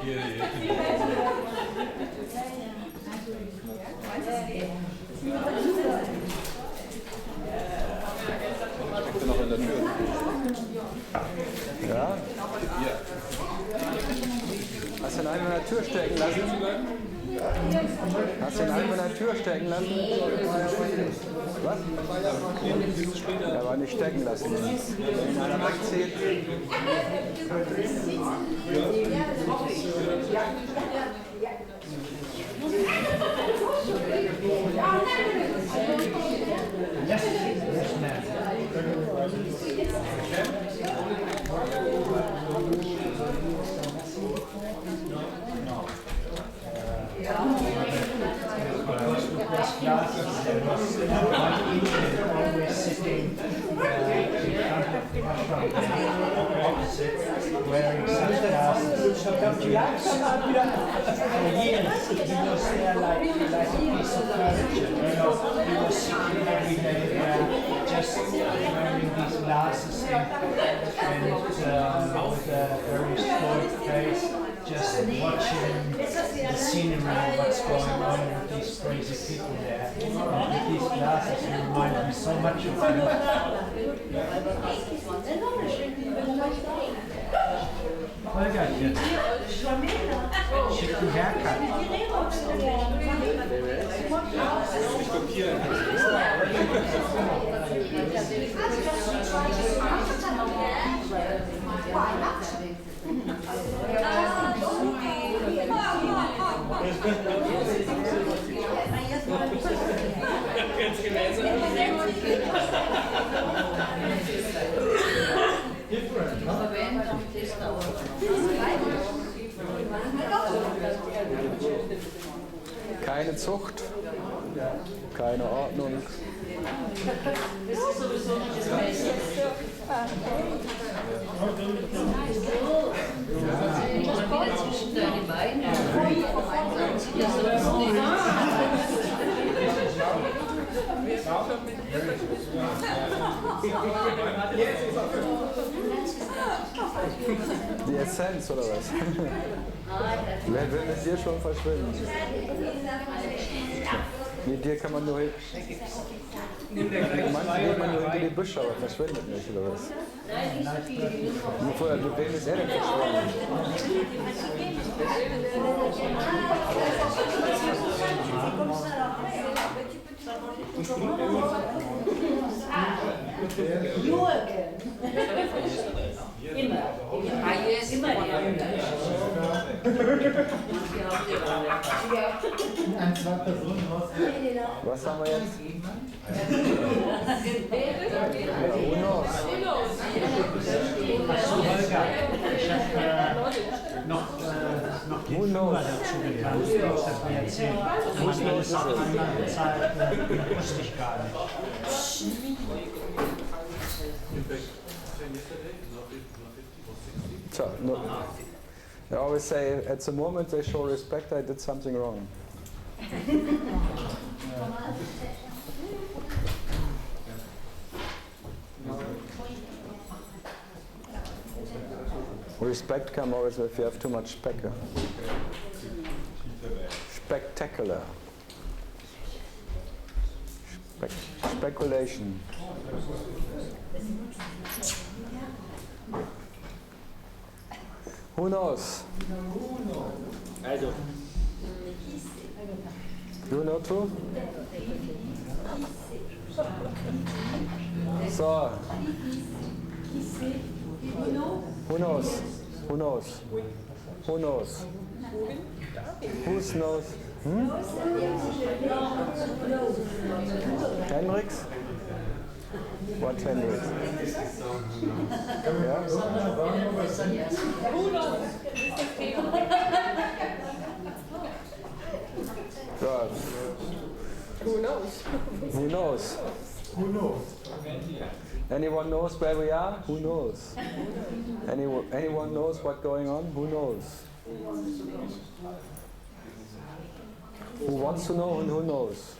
Steckt er noch in der Tür? Ja? Hast du ihn einfach in der Tür stecken lassen? Hast du ihn einfach in der Tür stecken lassen? Was? Er war nicht stecken lassen. Wenn einer wegzieht. Wearing sunglasses. For years, he was there like a piece of furniture. You know, he was sitting every day there, just wearing these glasses and with a very straight face, just watching the scenery, what's going on with these crazy people there. And with these glasses, he reminded me so much of him. Holger hier. Schicken Haircut. Ich kopiere. Keine Zucht, keine Ordnung. Die Essenz oder was? Wer will mit dir schon verschwinden? Mit dir kann man nur manche geht man nur hinter die Büsche, aber verschwindet nicht, oder was? Mit wem ist er denn verschwunden? Immer. Was haben wir jetzt? Noch die Führer dazu getan, das mir erzählt. Was mir das auf einmal bezahlt, wusste ich gar nicht. So, no. I always say, at the moment they show respect, I did something wrong. Respect comes always if you have too much spectacular. Speculation. Who knows? Also. You know too? So. Who knows? Who knows? Who knows? Who knows? Hendrix? What Hendrix? Yeah? God. Who knows? Who knows? Who knows? Anyone knows where we are? Who knows? Anyone knows what's going on? Who knows? Who wants to know and who knows?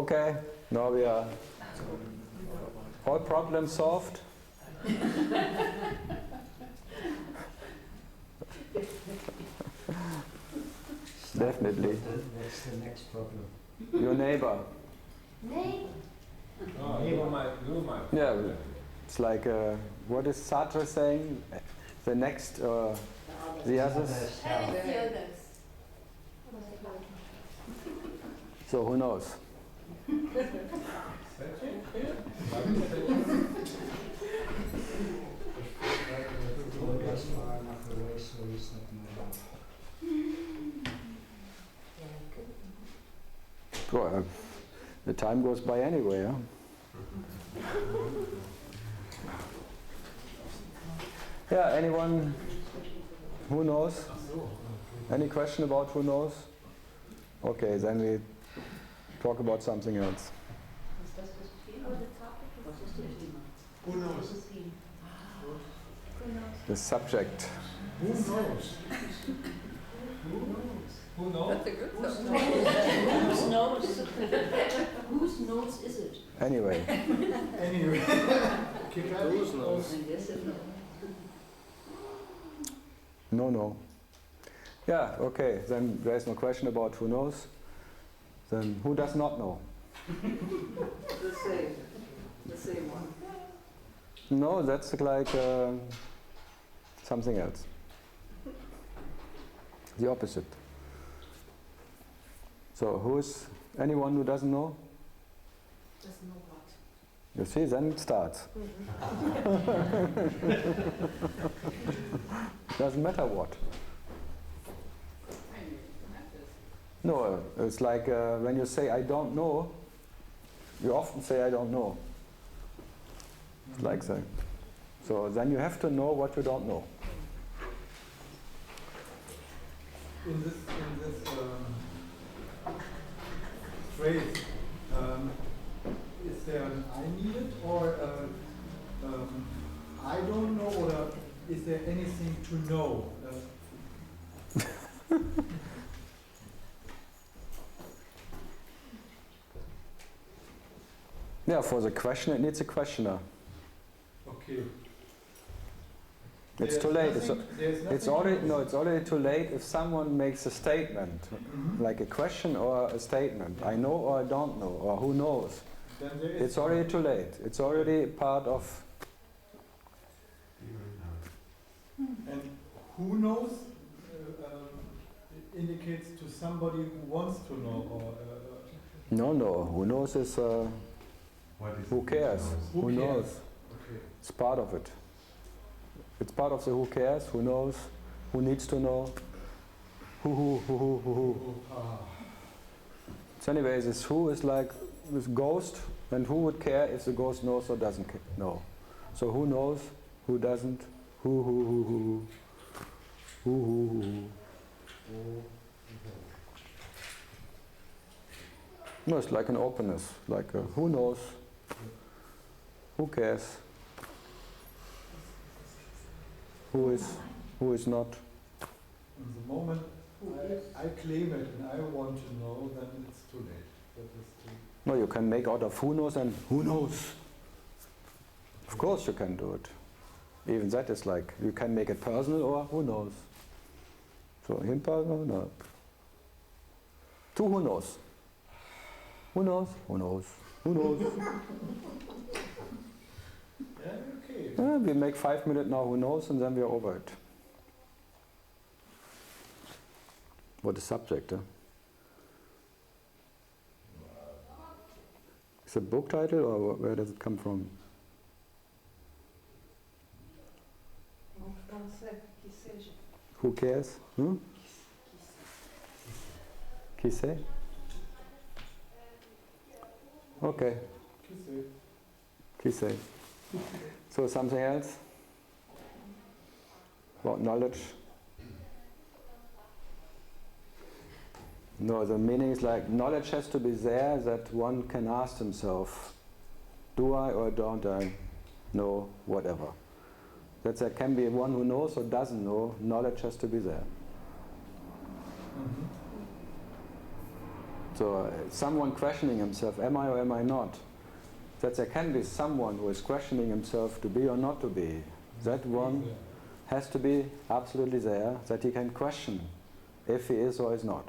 Okay, now we are all problems solved. Definitely. What's the next problem? Your neighbor. Yeah, it's like, what is Sartre saying? The next, the others. So who knows? Well, the time goes by anyway, huh? Yeah, anyone who knows? Any question about who knows? Okay, then we talk about something else. Who knows? The subject. Who knows? Who knows? That's a good Whose stuff. nose? Whose nose is it? Anyway, Anyway, kick out. Whose knows? Yes and no. no. Yeah, okay, then there's no question about who knows. Then who does not know? The same one. No, that's like something else. The opposite. So who is anyone who doesn't know? Doesn't know what. You see, then it starts. Doesn't matter what. No, it's like when you say I don't know, you often say I don't know. It's like that. So then you have to know what you don't know. In this phrase, is there an I needed or I don't know, or is there anything to know? Yeah, for the question it needs a questioner. Okay. It's too late. It's already too late if someone makes a statement, like a question or a statement. I know or I don't know, or who knows. Then there is It's already too late. It's already part of. And who knows indicates to somebody who wants to know, or No. Who knows is who cares? Who knows? Okay. It's part of it. It's part of the who cares, who knows, who needs to know, who. So anyways, this who is like this ghost, and who would care if the ghost knows or doesn't know? So who knows, who doesn't, who. No, it's like an openness, like a who knows, who cares, who is not. In the moment I claim it and I want to know, then it's too late. That is too. No, you can make out of who knows and who knows. Of course you can do it. Even that is like, you can make it personal or who knows. So him personal, no. To who knows. Who knows? Who knows? Who knows? Yeah, okay. We make 5 minutes now, who knows, and then we are over it. What is subject? Huh? Is it a book title or where does it come from? Who cares? Hmm? Qui sait? Okay. Qui sait? So something else? About knowledge? No, the meaning is like knowledge has to be there that one can ask himself, do I or don't I know whatever? That there can be one who knows or doesn't know, knowledge has to be there. So someone questioning himself, am I or am I not? That there can be someone who is questioning himself to be or not to be. That one has to be absolutely there, that he can question if he is or is not.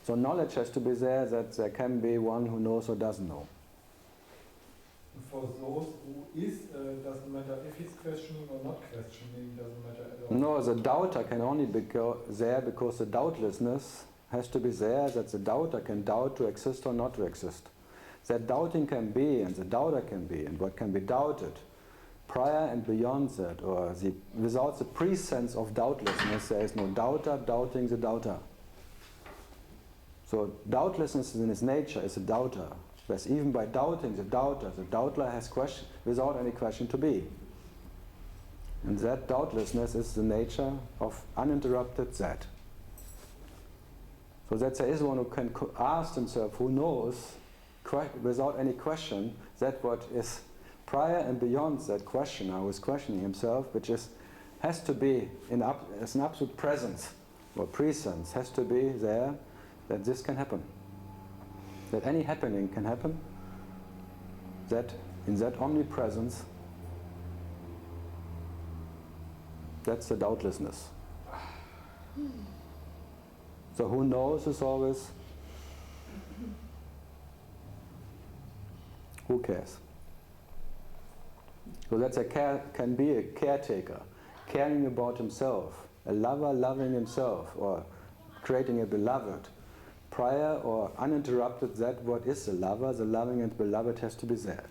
So knowledge has to be there, that there can be one who knows or doesn't know. For those who is, doesn't matter if he's questioning or not questioning, doesn't matter at all. No, the doubter can only be there because the doubtlessness has to be there, that the doubter can doubt to exist or not to exist. That doubting can be, and the doubter can be, and what can be doubted, prior and beyond that, or without the presence of doubtlessness, there is no doubter doubting the doubter. So doubtlessness in its nature is a doubter. Whereas even by doubting the doubter has question without any question to be. And that doubtlessness is the nature of uninterrupted that. So that there is one who can ask himself, who knows, without any question, that what is prior and beyond that questioner who is questioning himself, which has to be as an absolute presence or presence, has to be there, that this can happen. That any happening can happen, that in that omnipresence, that's the doubtlessness. So who knows is always, who cares? So that's can be a caretaker, caring about himself, a lover loving himself, or creating a beloved. Prior or uninterrupted, that what is the lover, the loving and beloved has to be there.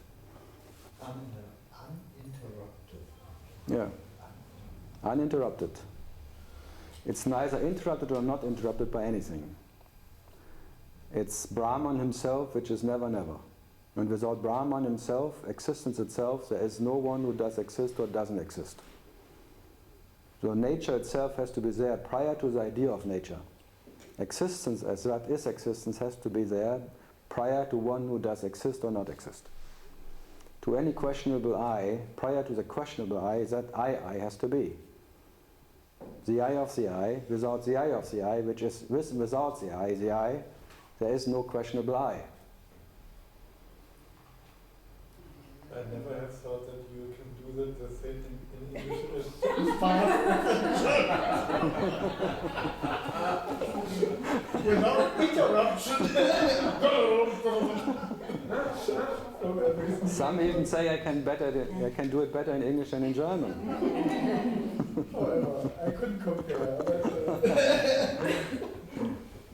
Uninterrupted. Yeah. Uninterrupted. It's neither interrupted or not interrupted by anything. It's Brahman himself, which is never, never. And without Brahman himself, existence itself, there is no one who does exist or doesn't exist. So nature itself has to be there prior to the idea of nature. Existence, as that is existence, has to be there prior to one who does exist or not exist. To any questionable I, prior to the questionable I, that I has to be. The I of the I, without the I of the I, which is without the I, there is no questionable I. I never have thought that you can do the same thing in English as fast. Without interruption. Some even say I can do it better in English than in German. However, I couldn't compare.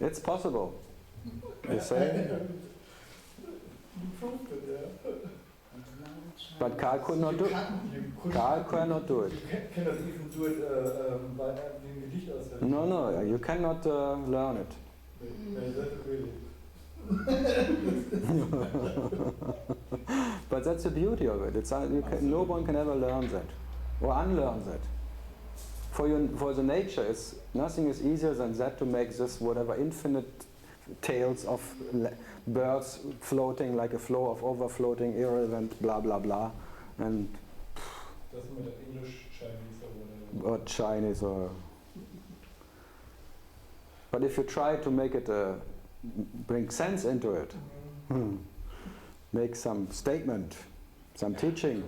It's possible. You say? You proved it, yeah. But Karl could not do it. Karl cannot do it. You cannot even do it by having a Gedicht auswendig. No, you cannot learn it. Really. But that's the beauty of it. No one can ever learn that or unlearn that. For the nature, nothing is easier than that, to make this whatever infinite tales of birds floating like a flow of overfloating, irrelevant, blah blah blah, and doesn't matter English, Chinese, or whatever. Or Chinese, or. But if you try to make it bring sense into it, make some statement, some teaching,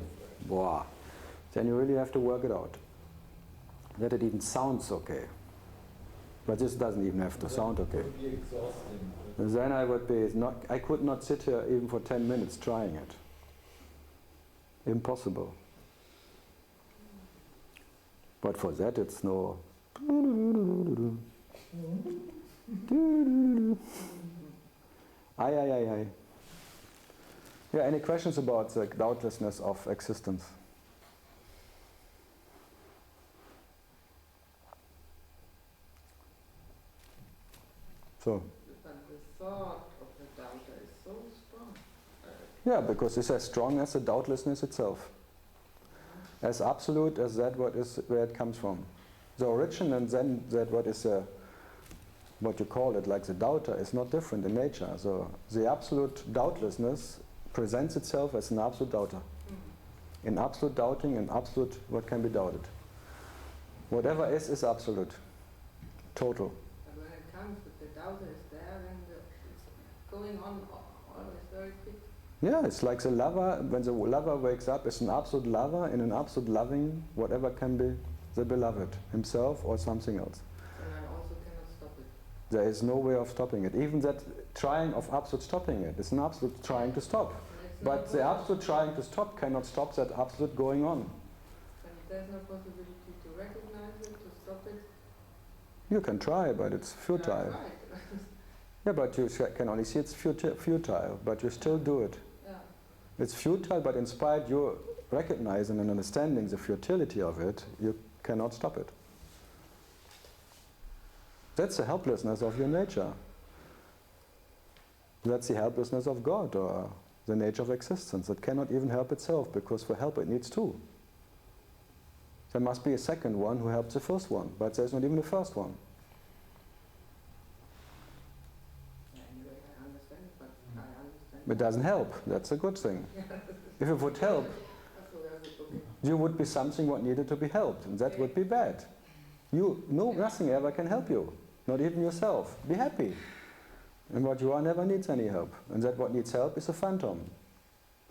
then you really have to work it out. That it even sounds okay. But this doesn't even have to sound okay. It would be exhausting. Then I could not sit here even for 10 minutes trying it. Impossible. But for that it's no. Aye. Yeah, any questions about the doubtlessness of existence? So. But the thought of the doubter is so strong. Yeah, because it's as strong as the doubtlessness itself. As absolute as that what is where it comes from. The origin and then that what is what you call it, like the doubter, is not different in nature. So the absolute doubtlessness presents itself as an absolute doubter. In absolute doubting and absolute what can be doubted. Whatever is absolute. Total. But when it comes with the doubter is there, then going on always very quick. Yeah, it's like the lover, when the lover wakes up, it's an absolute lover and an absolute loving, whatever can be the beloved, himself or something else. And I also cannot stop it. There is no way of stopping it. Even that trying of absolute stopping it, it's an absolute trying to stop. But the absolute trying to stop cannot stop that absolute going on. And there's no possibility to recognize it, to stop it. You can try, but it's futile. Yeah, right. Yeah, but you can only see it's futile, but you still do it. Yeah. It's futile, but in spite you recognizing and understanding the futility of it, you cannot stop it. That's the helplessness of your nature. That's the helplessness of God, or the nature of existence. It cannot even help itself, because for help it needs two. There must be a second one who helps the first one, but there's not even a first one. Anyway, I understand, but I understand. It doesn't help. That's a good thing. If it would help, you would be something what needed to be helped, and that would be bad. Nothing ever can help you, not even yourself. Be happy. And what you are never needs any help. And that what needs help is a phantom.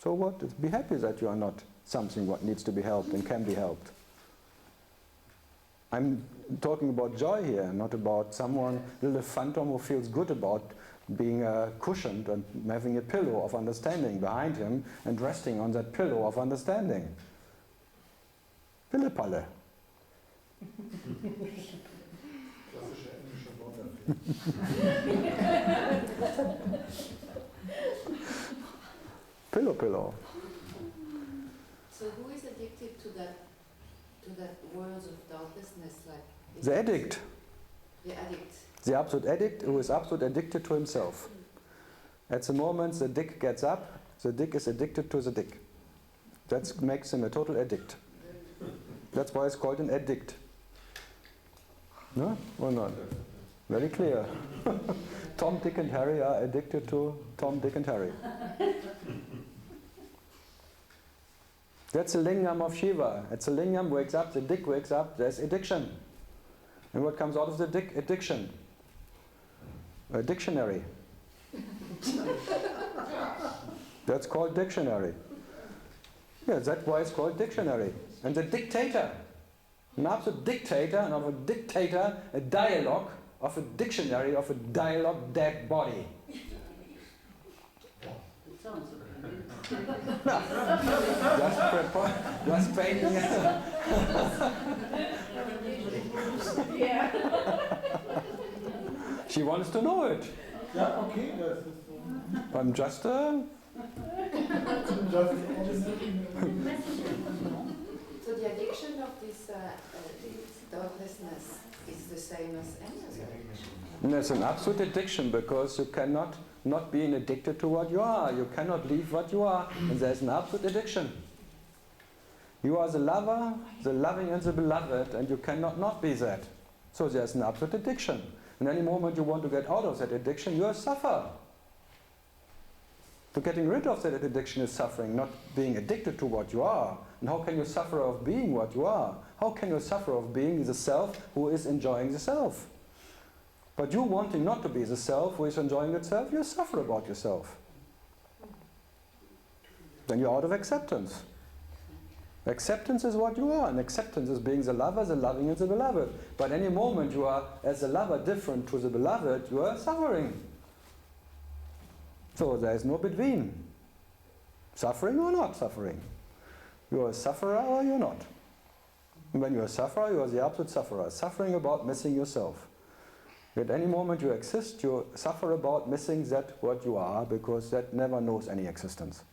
So what? Be happy that you are not something what needs to be helped and can be helped. I'm talking about joy here, not about someone, little phantom who feels good about being cushioned and having a pillow of understanding behind him and resting on that pillow of understanding. Pillepalle. Klassische englische Worte. Pillow. So who is addicted to that world of doubtlessness? Like The addict. The addict. The absolute addict who is absolutely addicted to himself. At the moment the dick gets up, the dick is addicted to the dick. That makes him a total addict. That's why it's called an addict. No? Or not? Very clear. Tom, Dick and Harry are addicted to Tom, Dick and Harry. That's the lingam of Shiva. It's the lingam wakes up, the dick wakes up, there's addiction. And what comes out of the dick? Addiction. A dictionary. That's called dictionary. Yeah, that's why it's called dictionary. And the dictator, an absolute dictator, and of a dictator, a dialogue of a dictionary of a dialogue dead body. It sounds Just painting it. She wants to know it. Ja, okay, das ist so. I'm just So the addiction of this doubtlessness is the same as any other addiction? It's an absolute addiction, because you cannot not being addicted to what you are. You cannot leave what you are, and there's an absolute addiction. You are the lover, the loving and the beloved, and you cannot not be that. So there's an absolute addiction. And any moment you want to get out of that addiction, you suffer. So getting rid of that addiction is suffering, not being addicted to what you are. And how can you suffer of being what you are? How can you suffer of being the self who is enjoying the self? But you wanting not to be the self who is enjoying itself, you suffer about yourself. Then you're out of acceptance. Acceptance is what you are, and acceptance is being the lover, the loving and the beloved. But any moment you are, as the lover, different to the beloved, you are suffering. So there is no between. Suffering or not suffering. You are a sufferer or you're not. And when you're a sufferer, you are the absolute sufferer, suffering about missing yourself. At any moment you exist, you suffer about missing that what you are, because that never knows any existence.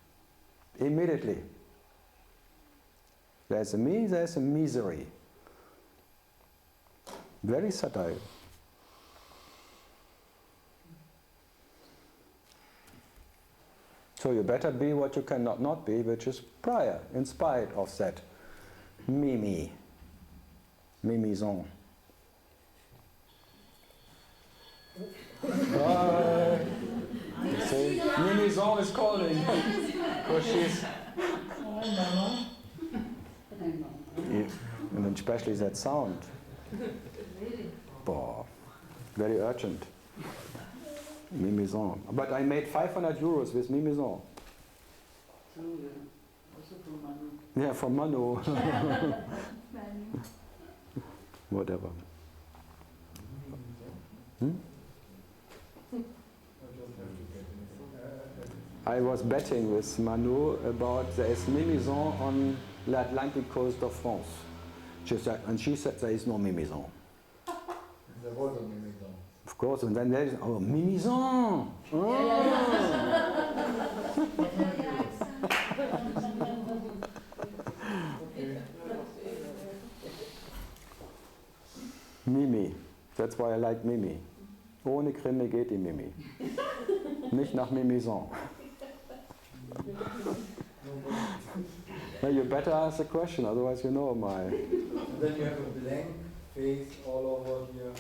Immediately. There's a me, there's a misery. Very subtle. So you better be what you cannot not be, which is prior, in spite of that mimi, mimizon. See, mimizon is calling, because she's... And especially that sound. Boah, very urgent. Mimizan. But I made 500 euros with Mimizan. Also from Manu. Yeah, from Manu. Whatever. Hmm? I was betting with Manu about there is Mimizan on the Atlantic coast of France. She said there is no Mimizan. There was a Mimizan. Of course, and then there is, oh, Mimizan! Mimi, that's why I like Mimi. Ohne Krimi geht die Mimi. Nicht nach Mimizan. Well, you better ask the question, otherwise you know my... And then you have a blank face all over here.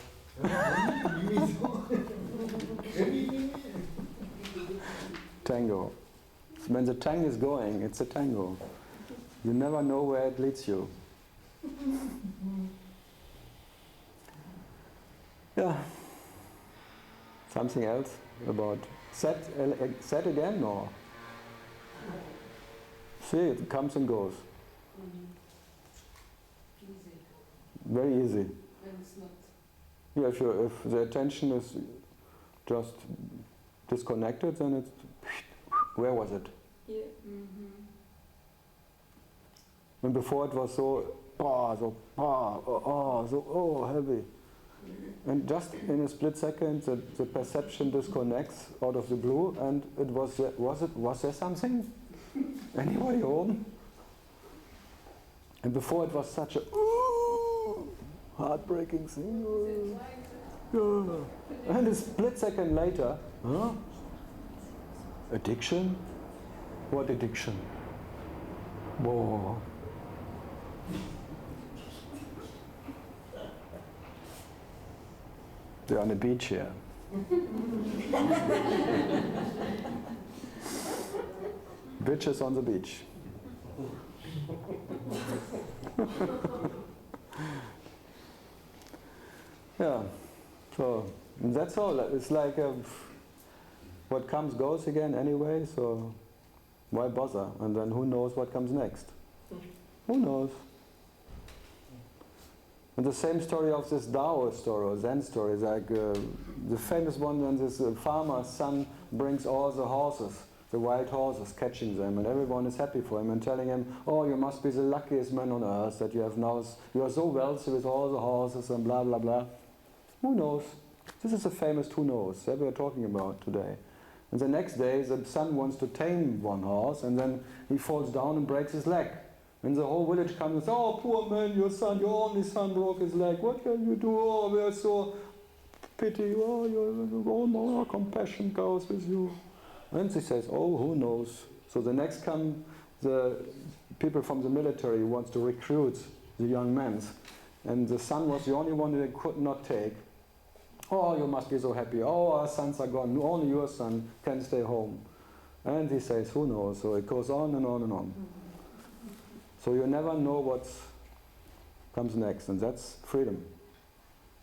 Tango. When the tango is going, it's a tango. You never know where it leads you. Yeah. Something else about set again or? See, it comes and goes. Easy. Very easy. When it's not. Yeah, if the attention is just disconnected, then it's, where was it? Yeah. Mm-hmm. And before it was so heavy. And just in a split second, the perception disconnects out of the blue, and it was there something? Anybody home? And before it was such a heartbreaking thing. And a split second later, huh? Addiction? What addiction? Whoa. They're on the beach here. Bitches on the beach. Yeah, so that's all. It's like what comes goes again anyway, so why bother? And then who knows what comes next? Who knows? And the same story of this Tao story or Zen story, like the famous one when this farmer's son brings all the horses, the wild horses, catching them, and everyone is happy for him and telling him, oh, you must be the luckiest man on earth that you have now, you are so wealthy with all the horses and blah, blah, blah. Who knows? This is a famous who knows that we are talking about today. And the next day, the son wants to tame one horse, and then he falls down and breaks his leg. And the whole village comes and says, oh, poor man, your only son broke his leg. What can you do? Oh, we are so pity. Oh, compassion goes with you. And he says, oh, who knows? So the next come the people from the military who wants to recruit the young men. And the son was the only one that they could not take. Oh, you must be so happy. Oh, our sons are gone. Only your son can stay home. And he says, who knows? So it goes on and on and on. So you never know what comes next, and that's freedom.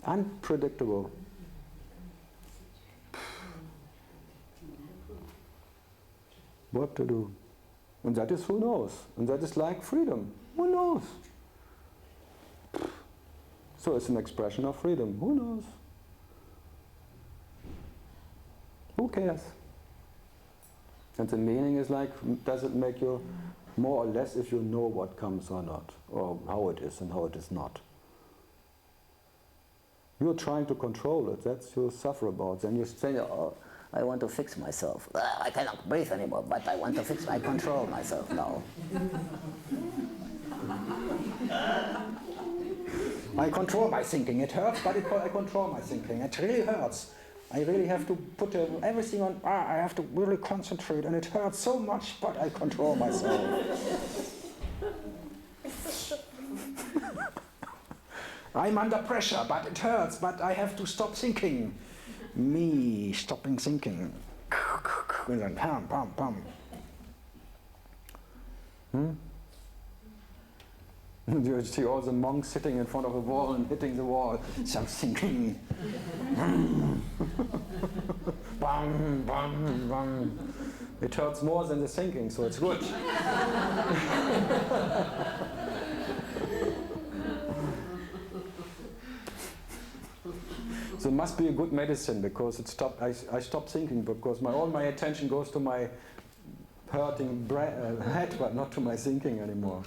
Unpredictable. What to do? And that is who knows. And that is like freedom. Who knows? So it's an expression of freedom. Who knows? Who cares? And the meaning is like, does it make you more or less if you know what comes or not, or how it is and how it is not. You're trying to control it, that's you suffer about. Then you say, oh, I want to fix myself. I cannot breathe anymore, but I want to fix, I control myself now. I control my thinking. It hurts, but I control my thinking. It really hurts. I really have to put everything on, I have to really concentrate, and it hurts so much, but I control myself. I'm under pressure, but it hurts, but I have to stop thinking. Me stopping thinking. And then pam, pam, pam. You see all the monks sitting in front of a wall and hitting the wall. So thinking. bam, bam, bam. It hurts more than the thinking, so it's good. So it must be a good medicine because it stopped. I stopped thinking because all my attention goes to my hurting head, but not to my thinking anymore.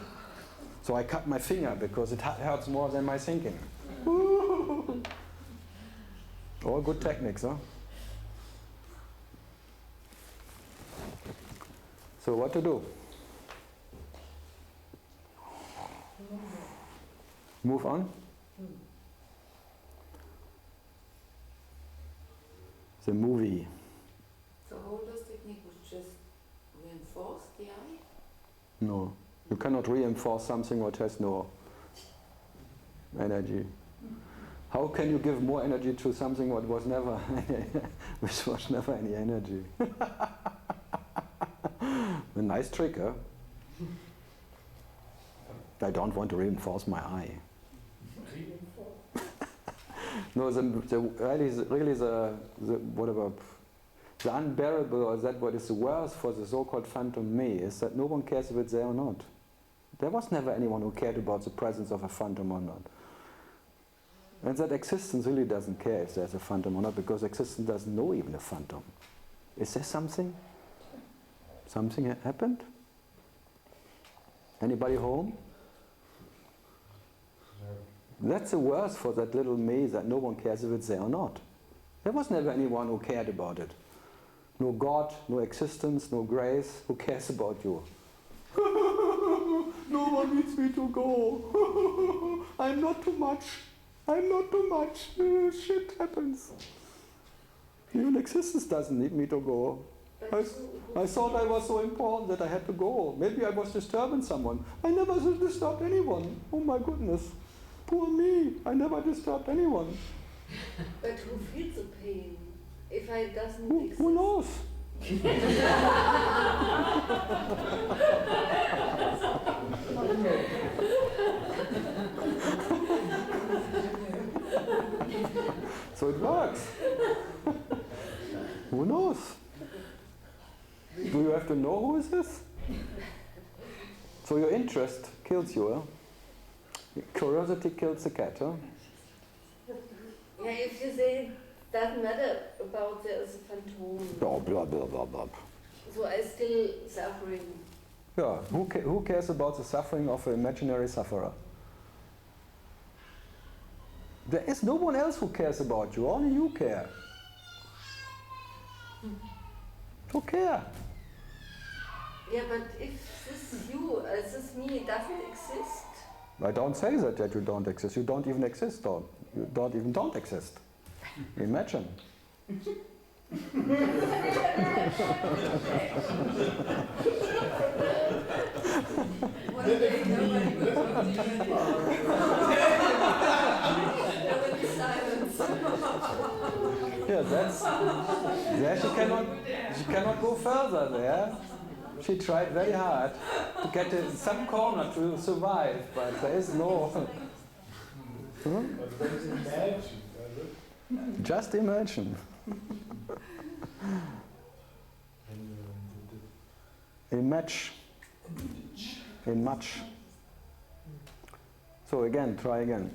So I cut my finger because it hurts more than my thinking. All good techniques, huh? So what to do? Move on? The movie. So Holder's technique was just reinforce the eye? No. You cannot reinforce something what has no energy. How can you give more energy to something what was never, which was never any energy? A nice trick, huh? I don't want to reinforce my eye. No, really the whatever, the unbearable, or that what is the worst for the so-called phantom me, is that no one cares if it's there or not. There was never anyone who cared about the presence of a phantom or not. And that existence really doesn't care if there's a phantom or not, because existence doesn't know even a phantom. Is there something? Something happened? Anybody home? That's the worst for that little me, that no one cares if it's there or not. There was never anyone who cared about it. No God, no existence, no grace. Who cares about you? No one needs me to go. I'm not too much. I'm not too much. Shit happens. Even existence doesn't need me to go. I thought I was so important that I had to go. Maybe I was disturbing someone. I never disturbed anyone. Oh my goodness. Poor me. I never disturbed anyone. But who feels the pain if I doesn't exist? Who knows? So it works. Who knows? Do you have to know who is this? So your interest kills you, huh? Curiosity kills the cat, huh? Yeah, if you say it doesn't matter about there's a phantom. Blah, blah, blah, blah, blah. So I still suffering. Yeah, who cares about the suffering of an imaginary sufferer? There is no one else who cares about you, only you care. So care. Yeah, but if this you, this me doesn't exist. I don't say that you don't exist. You don't even exist, or you don't exist. Imagine. One day nobody will talk to you anymore. There will be silence. Yeah, there she cannot go further there. She tried very hard to get in some corner to survive, but there is no. Just imagine. In much. So again, try again.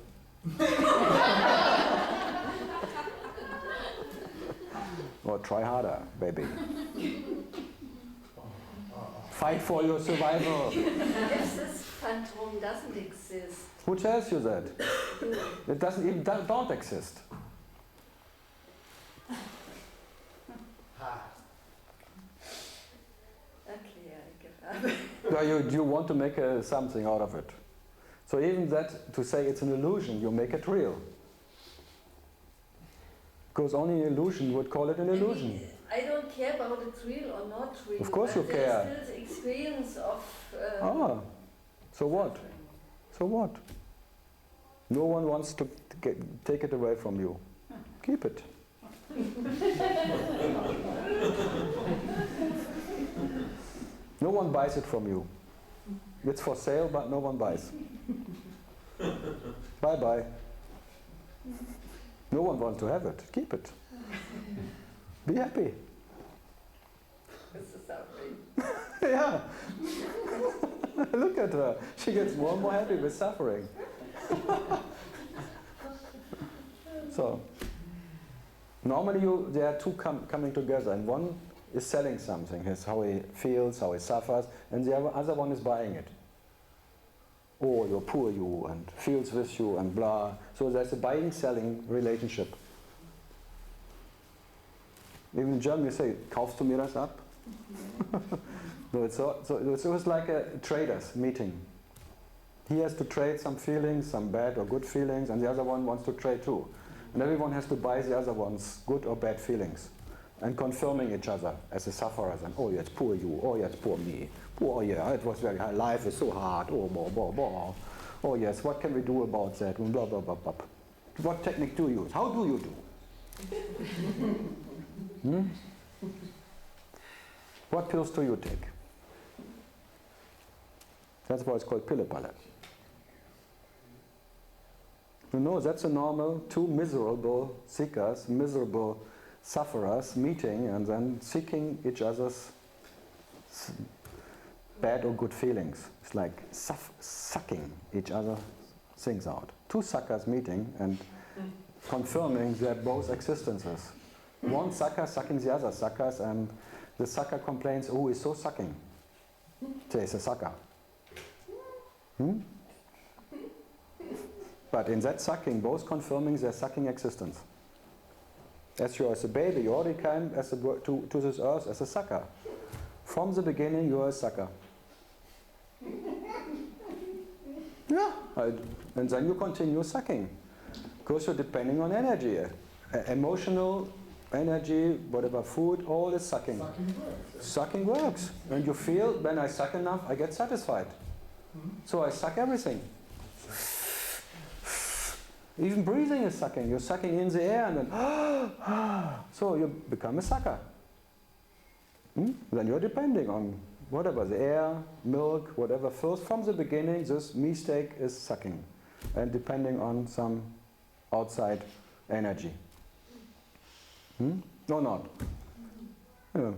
Or try harder, baby. Fight for your survival. If this phantom doesn't exist. Who tells you that? It doesn't even don't exist. Okay, I give up. No, you want to make something out of it. So even that, to say it's an illusion, you make it real. Because only an illusion would call it an illusion. I don't care about it's real or not real. Of course you but care. there's still the experience of. So what? So what? No one wants to take it away from you. Keep it. No one buys it from you. It's for sale, but no one buys. Bye-bye. No one wants to have it. Keep it. Be happy. It's the suffering. Yeah. Look at her. She gets more and more happy with suffering. So, normally there are two coming together, and one is selling something. It's how he feels, how he suffers, and the other one is buying it. Oh, you're poor, you, and feels with you, and blah. So there's a buying-selling relationship. Even in German you say, kaufst du mir das ab? So it's always like a traders meeting. He has to trade some feelings, some bad or good feelings, and the other one wants to trade too. And everyone has to buy the other one's good or bad feelings. And confirming each other as a sufferer. And, oh, yes, poor you. Oh, yes, poor me. Oh, yeah, it was very hard. Life is so hard. Oh, blah, blah, blah. Oh, yes, what can we do about that? Blah, blah, blah, blah. What technique do you use? How do you do? What pills do you take? That's why it's called pille-palle. You know, that's a normal, two miserable seekers, miserable sufferers meeting and then seeking each other's bad or good feelings. It's like sucking each other things out. Two suckers meeting and confirming their both existences. One sucker sucking the other suckers, and the sucker complains, oh, he's so sucking. He's a sucker. But in that sucking, both confirming their sucking existence. As you are as a baby, you already came as to this earth as a sucker. From the beginning, you are a sucker. Yeah, and then you continue sucking. Because you're depending on energy. Emotional energy, whatever, food, all is sucking. Sucking works. And you feel, when I suck enough, I get satisfied. So I suck everything. Even breathing is sucking. You're sucking in the air and then so you become a sucker. Then you're depending on whatever, the air, milk, whatever. First, from the beginning, this mistake is sucking and depending on some outside energy. No, not. Yeah.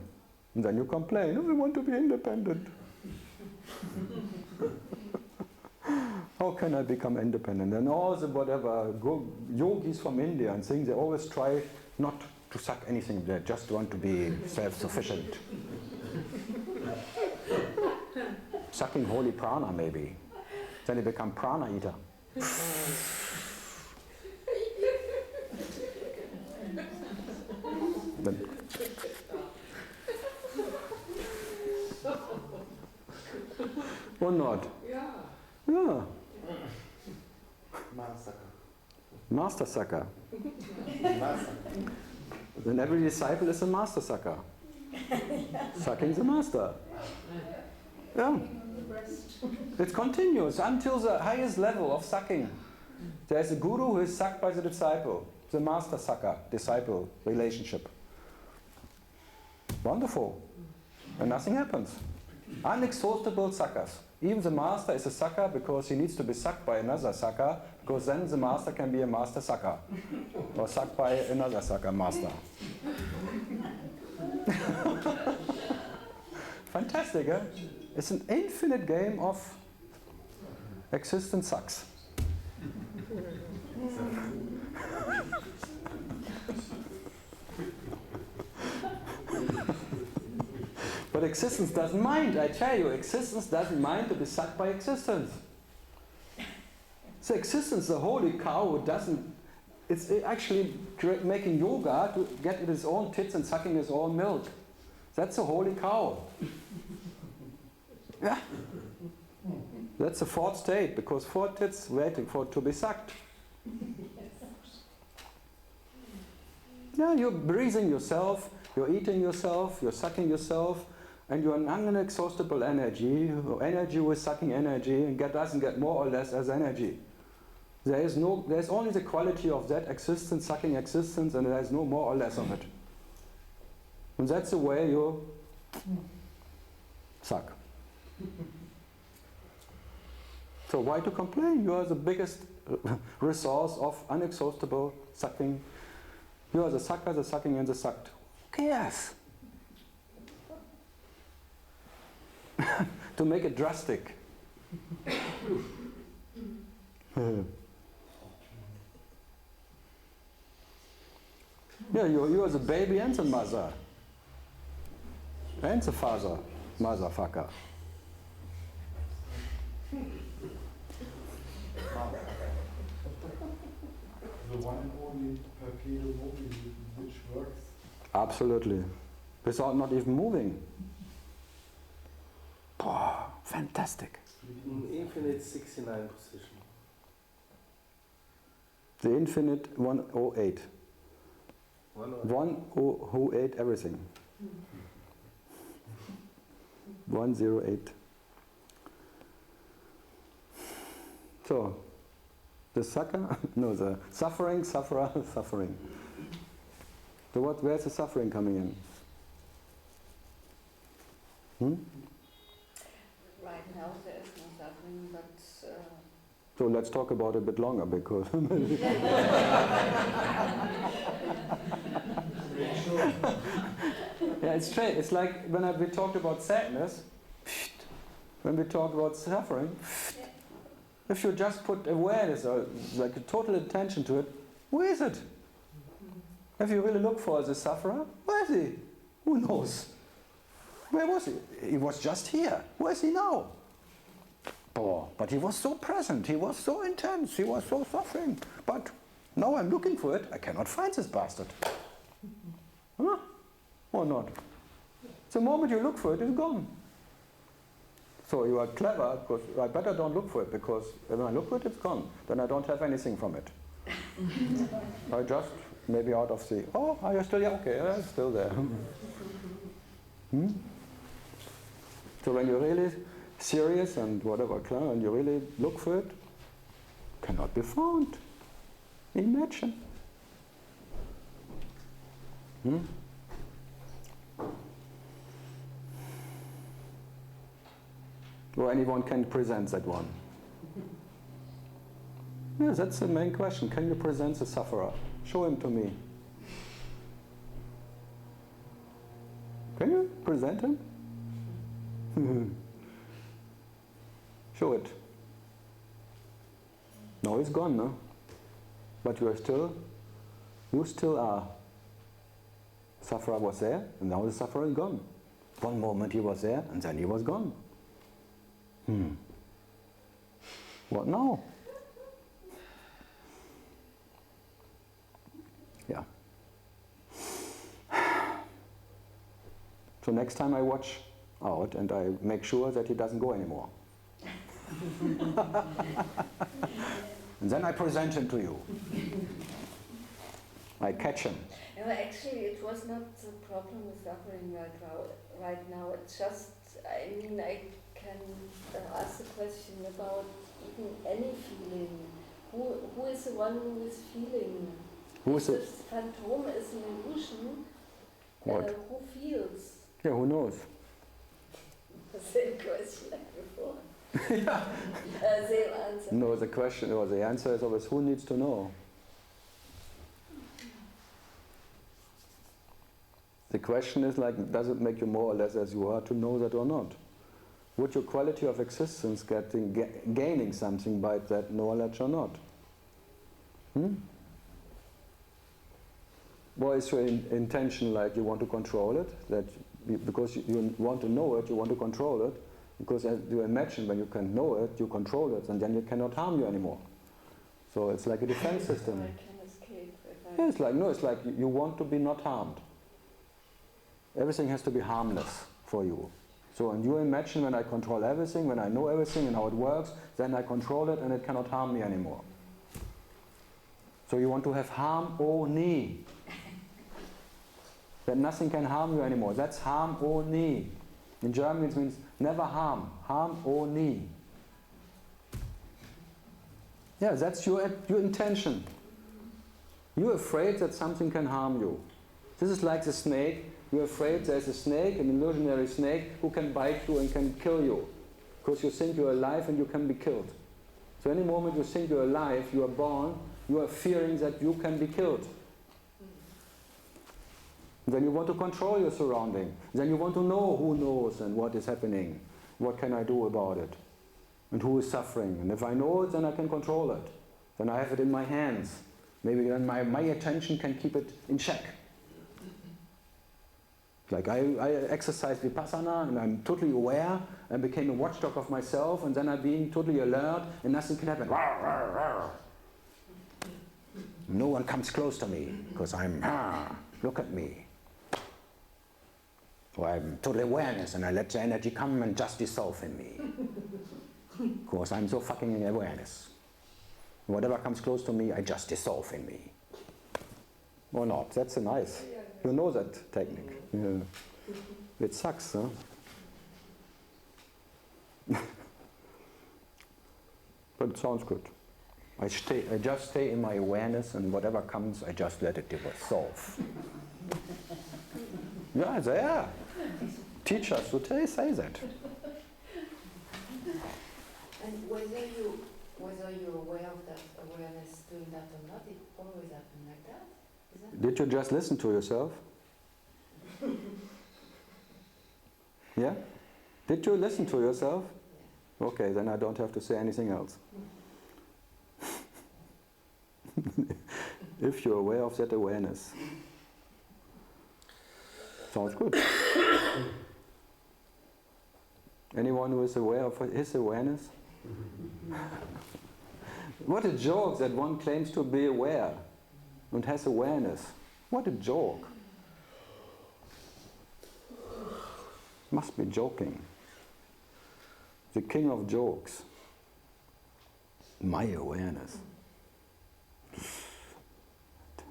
And then you complain, oh, I want to be independent. How can I become independent? And all the whatever yogis from India and things, they always try not to suck anything. They just want to be self-sufficient. Sucking holy prana maybe. Then they become prana eater. Or not? Yeah. Master sucker. Then every disciple is a master sucker. Sucking the master. Yeah. It continues until the highest level of sucking. There is a guru who is sucked by the disciple. The master sucker, disciple relationship. Wonderful. And nothing happens. Unexhaustible suckers. Even the master is a sucker because he needs to be sucked by another sucker, because then the master can be a master sucker. Or sucked by another sucker master. Fantastic, eh? It's an infinite game of existence sucks. But existence doesn't mind, I tell you, existence doesn't mind to be sucked by existence. So existence, the holy cow, it's actually making yoga to get its own tits and sucking its own milk. That's a holy cow. Yeah. That's a fourth state, because four tits waiting for it to be sucked. Yeah, you're breathing yourself, you're eating yourself, you're sucking yourself, and you're an unexhaustible energy. Energy with sucking energy, and doesn't get more or less as energy. There's only the quality of that existence, sucking existence, and there's no more or less of it. And that's the way you suck. So why to complain? You are the biggest resource of unexhaustible sucking. You are the sucker, the sucking, and the sucked. Who cares? To make it drastic. Yeah, you are the baby and the mother. And the father, motherfucker. The one and only perpetual mobility which works. Absolutely. Without not even moving. Boah, fantastic. In infinite 69 position. The infinite 108. 108 everything. 108. So, the sucker, no, the suffering, sufferer, suffering. So where's the suffering coming in? Right now there is no suffering, but So let's talk about it a bit longer because yeah, it's straight. It's like when we talked about sadness, when we talk about suffering, if you just put awareness or like a total attention to it, where is it? If you really look for the sufferer, where is he? Who knows? Where was he? He was just here. Where is he now? Oh, but he was so present, he was so intense, he was so suffering. But now I'm looking for it, I cannot find this bastard. Huh? Or not? The moment you look for it, it's gone. So you are clever, because I better don't look for it, because when I look for it, it's gone. Then I don't have anything from it. I just, maybe out of the, oh, are you still here? Okay, it's still there. So when you're really serious and whatever, and you really look for it, cannot be found. Imagine. Or anyone can present that one. Yeah, that's the main question. Can you present the sufferer? Show him to me. Can you present him? Show it. No, he's gone, no? But you still are. Sufferer was there, and now the sufferer is gone. One moment he was there, and then he was gone. What now? Yeah. So next time I watch out and I make sure that he doesn't go anymore. And then I present him to you. I catch him. no, actually it was not the problem with suffering right now. It's just, I mean, I can ask the question about even any feeling. Who is the one who is feeling? Who is it? This phantom is an illusion. What? Who feels? Yeah, who knows? The same question like before. Yeah. Same answer. No, the question or the answer is always who needs to know? The question is like, does it make you more or less as you are to know that or not? Would your quality of existence gaining something by that knowledge or not? Or is your intention like you want to control it? Because you want to know it, you want to control it, because as you imagine when you can know it, you control it, and then it cannot harm you anymore. So it's like a defense system. I can escape if Yeah, it's like you want to be not harmed. Everything has to be harmless for you. So and you imagine when I control everything, when I know everything and how it works, then I control it and it cannot harm me anymore. So you want to have harmony. That nothing can harm you anymore. That's harmony. In German it means never harm. Harmony. Yeah, that's your intention. You're afraid that something can harm you. This is like the snake. You're afraid there's a snake, an illusionary snake, who can bite you and can kill you. Because you think you're alive and you can be killed. So any moment you think you're alive, you are born, you are fearing that you can be killed. Then you want to control your surrounding. Then you want to know who knows and what is happening. What can I do about it? And who is suffering? And if I know it, then I can control it. Then I have it in my hands. Maybe then my attention can keep it in check. Like I exercise Vipassana and I'm totally aware and became a watchdog of myself, and then I'm being totally alert and nothing can happen. No one comes close to me because I'm, look at me. Or I'm total awareness and I let the energy come and just dissolve in me. Because I'm so fucking awareness. Whatever comes close to me, I just dissolve in me. Or not, that's a nice. You know that technique. Yeah. It sucks, huh? But it sounds good. I just stay in my awareness, and whatever comes, I just let it dissolve. Yeah. Teachers would say that. And whether you're aware of that awareness doing that or not, it always happens like that? Is that Did you just listen to yourself? Yeah? Did you listen to yourself? Yeah. Okay, then I don't have to say anything else. If you're aware of that awareness. Sounds good. Anyone who is aware of his awareness? What a joke that one claims to be aware and has awareness. What a joke. Must be joking. The king of jokes. My awareness. It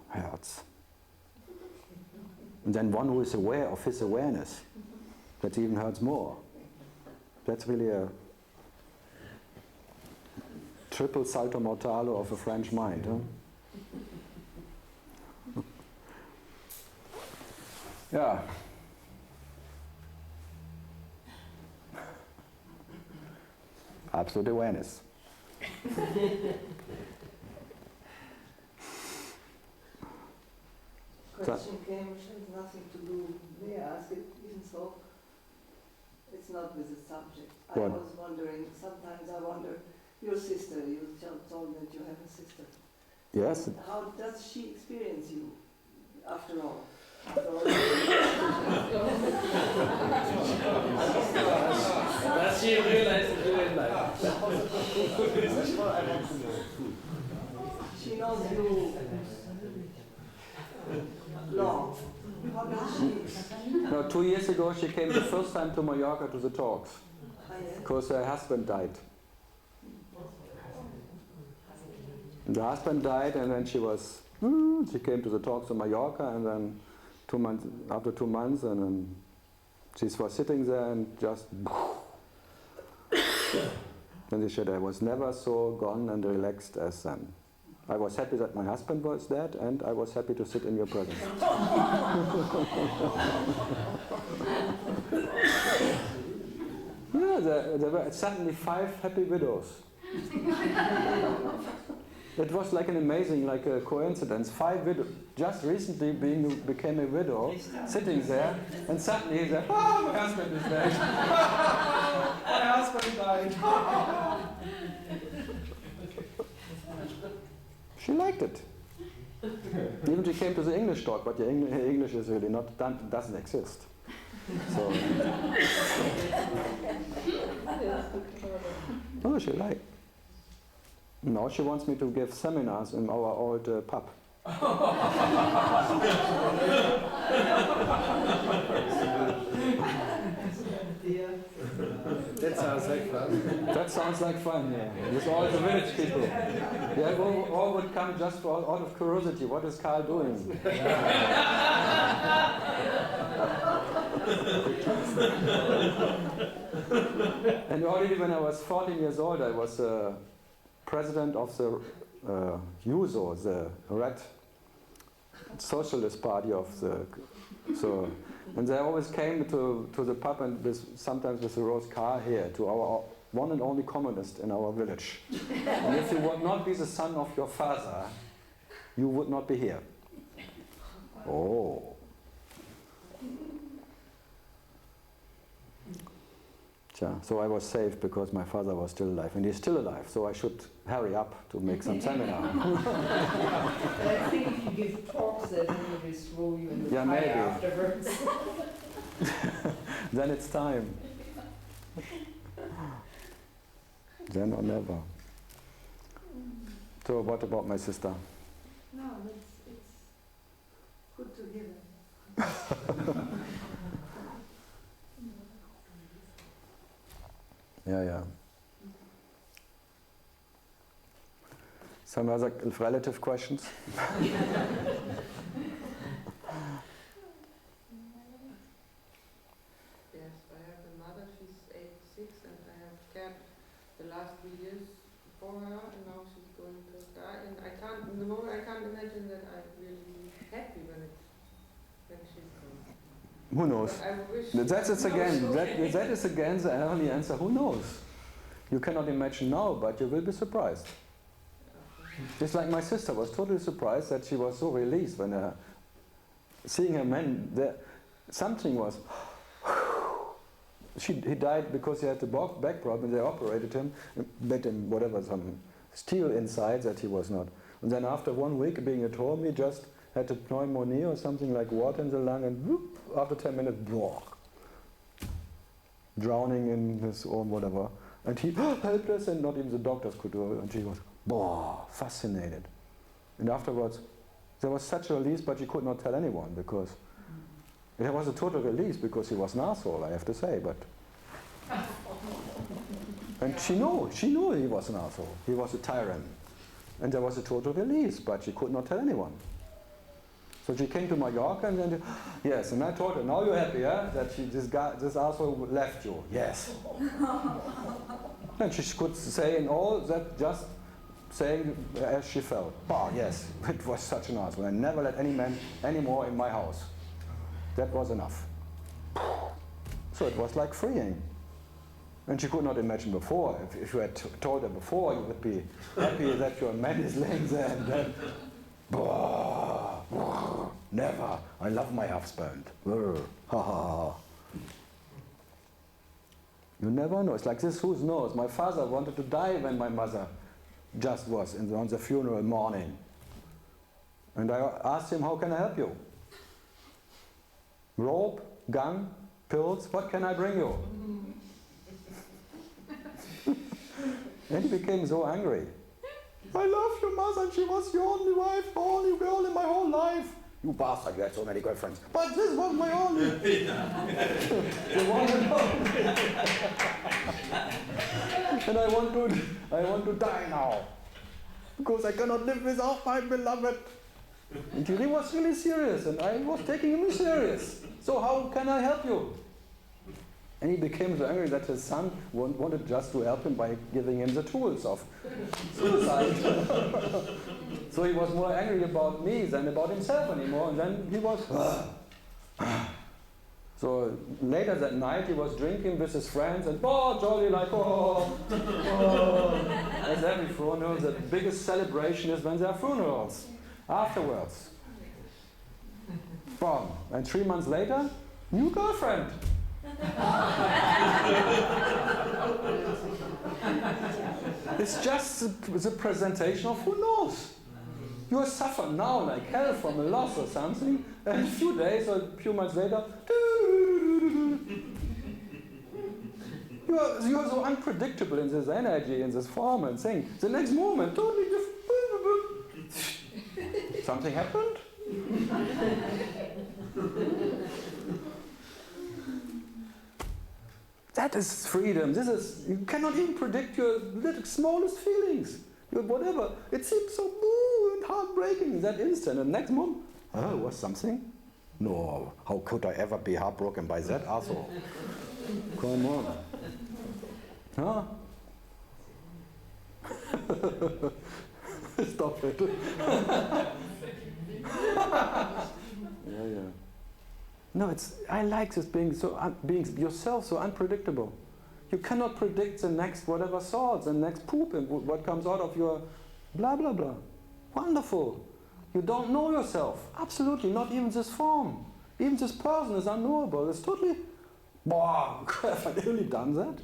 hurts. And then one who is aware of his awareness. That even hurts more. That's really a triple salto mortale of a French mind. Huh? Yeah. Absolute awareness. Question came, which has nothing to do, may I ask it, even so, it's not with the subject. I What? was wondering, sometimes I wonder, your sister, you told me that you have a sister. Yes. How does she experience you, after all? Does she realize that you're in life? She knows you long. How does she? No, 2 years ago she came the first time to Mallorca to the talks. Because her husband died. The husband died, and then she came to the talks in Mallorca, and then after 2 months, and then she was sitting there and just and she said, I was never so gone and relaxed as then. I was happy that my husband was dead, and I was happy to sit in your presence. Yeah, there were suddenly 5 happy widows. It was like an amazing, like a coincidence. 5 widows, just recently became a widow, sitting there, and suddenly he said, oh, my husband is dead. My husband died. She liked it. Even she came to the English talk, but her English is really not doesn't exist. So, oh, she liked. Now she wants me to give seminars in our old pub. That sounds like fun. That sounds like fun, yeah. With all the village people. Yeah, all would come just out of curiosity. What is Karl doing? And already when I was 14 years old, I was president of the USO, the Red Socialist Party of the. So, and they always came to the pub and sometimes with a rose car here to our one and only communist in our village. And if you would not be the son of your father, you would not be here. Oh. Yeah, so I was safe because my father was still alive, and he's still alive, so I should hurry up to make some seminar. I think if you give talks, then he will throw you in the fire maybe. afterwards. Then it's time. Then or never. So what about my sister? No, it's good to hear that. Yeah. Some other relative questions? Yes, I have a mother, she's 86, and I have cared the last 3 years for her, and now she's going to die. And in the moment, I can't imagine that I'm really happy when she's gone. Who knows? But I wish That is again the early answer. Who knows? You cannot imagine now, but you will be surprised. Just like my sister was totally surprised that she was so released when seeing her man. Something was. He died because he had the back problem. They operated him, made him whatever, some steel inside that he was not. And then after 1 week being at home, he just had a pneumonia or something like water in the lung, and whoop, after 10 minutes, blah, drowning in his own whatever. And he helpless, and not even the doctors could do it. And she was fascinated. And afterwards, there was such a release, but she could not tell anyone because it was a total release because he was an asshole, I have to say. But and she knew he was an asshole. He was a tyrant, and there was a total release, but she could not tell anyone. So she came to Mallorca and then, yes, and I told her, now you're happy, yeah? That this asshole left you, yes. And she could say in all that, just saying as she felt. Yes, it was such an asshole. I never let any man anymore in my house. That was enough. So it was like freeing. And she could not imagine before. If you had told her before, you would be happy that your man is laying there and then, never. I love my husband. You never know. It's like this, who knows? My father wanted to die when my mother just was on the funeral morning. And I asked him, how can I help you? Rope, gun, pills, what can I bring you? And he became so angry. I love your mother, and she was the only wife, only girl in my whole life. You bastard, you had so many girlfriends. But this was my only. The one and only. And I want to die now. Because I cannot live without my beloved. And he was really serious, and I was taking him serious. So how can I help you? And he became so angry that his son wanted just to help him by giving him the tools of suicide. So he was more angry about me than about himself anymore, and then he was... So later that night he was drinking with his friends and jolly like, As every funeral, the biggest celebration is when there are funerals. Afterwards. Boom. And 3 months later, new girlfriend. It's just the presentation of who knows. You suffer now like hell from a loss or something, and a few days or a few months later, you are so unpredictable in this energy, in this form and thing. The next moment, totally different. Something happened? That is freedom. You cannot even predict your smallest feelings. Whatever. It seems so and heartbreaking in that instant. And next moment, was something? No, how could I ever be heartbroken by that asshole? Come on. Huh? Stop it. Yeah. No, I like this being yourself so unpredictable. You cannot predict the next whatever thoughts, the next poop, and what comes out of your blah blah blah. Wonderful. You don't know yourself. Absolutely, not even this form. Even this person is unknowable. It's totally Boah, have I really done that?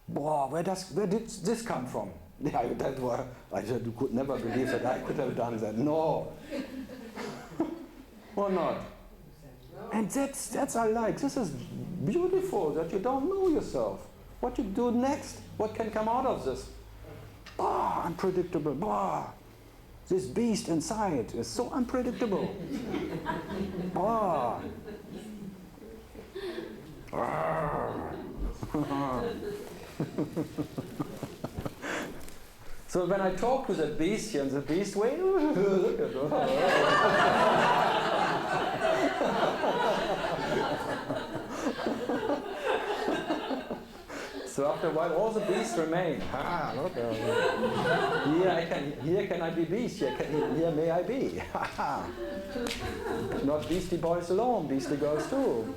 Boah, where did this come from? Yeah, I could never believe that I could have done that. No. Or not? And that's I like. This is beautiful that you don't know yourself. What you do next? What can come out of this? Bah, unpredictable. Bah. This beast inside is so unpredictable. Bah. So when I talk to the beast here, and the beast way, look at So after a while, all the beasts remain. Ah, look. Here can I be beast. Here may I be. Not beastie boys alone, beastie girls too.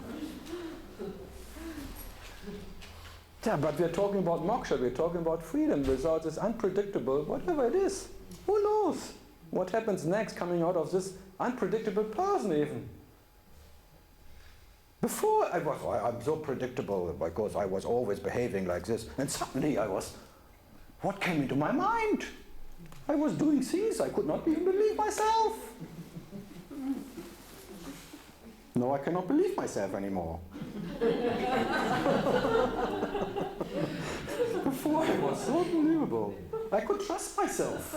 Yeah, but we're talking about moksha, we're talking about freedom without this unpredictable, whatever it is. Who knows what happens next coming out of this unpredictable person even? Before I'm so predictable because I was always behaving like this, and suddenly what came into my mind? I was doing things I could not even believe myself. No, I cannot believe myself anymore. Before I was so unbelievable. I could trust myself.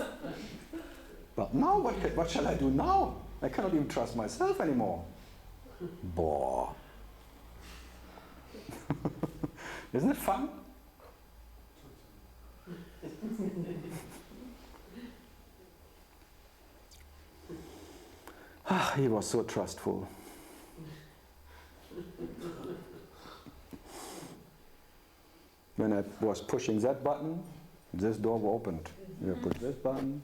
But now, what shall I do now? I cannot even trust myself anymore. Boah. Isn't it fun? He was so trustful. When I was pushing that button, this door opened. You push this button,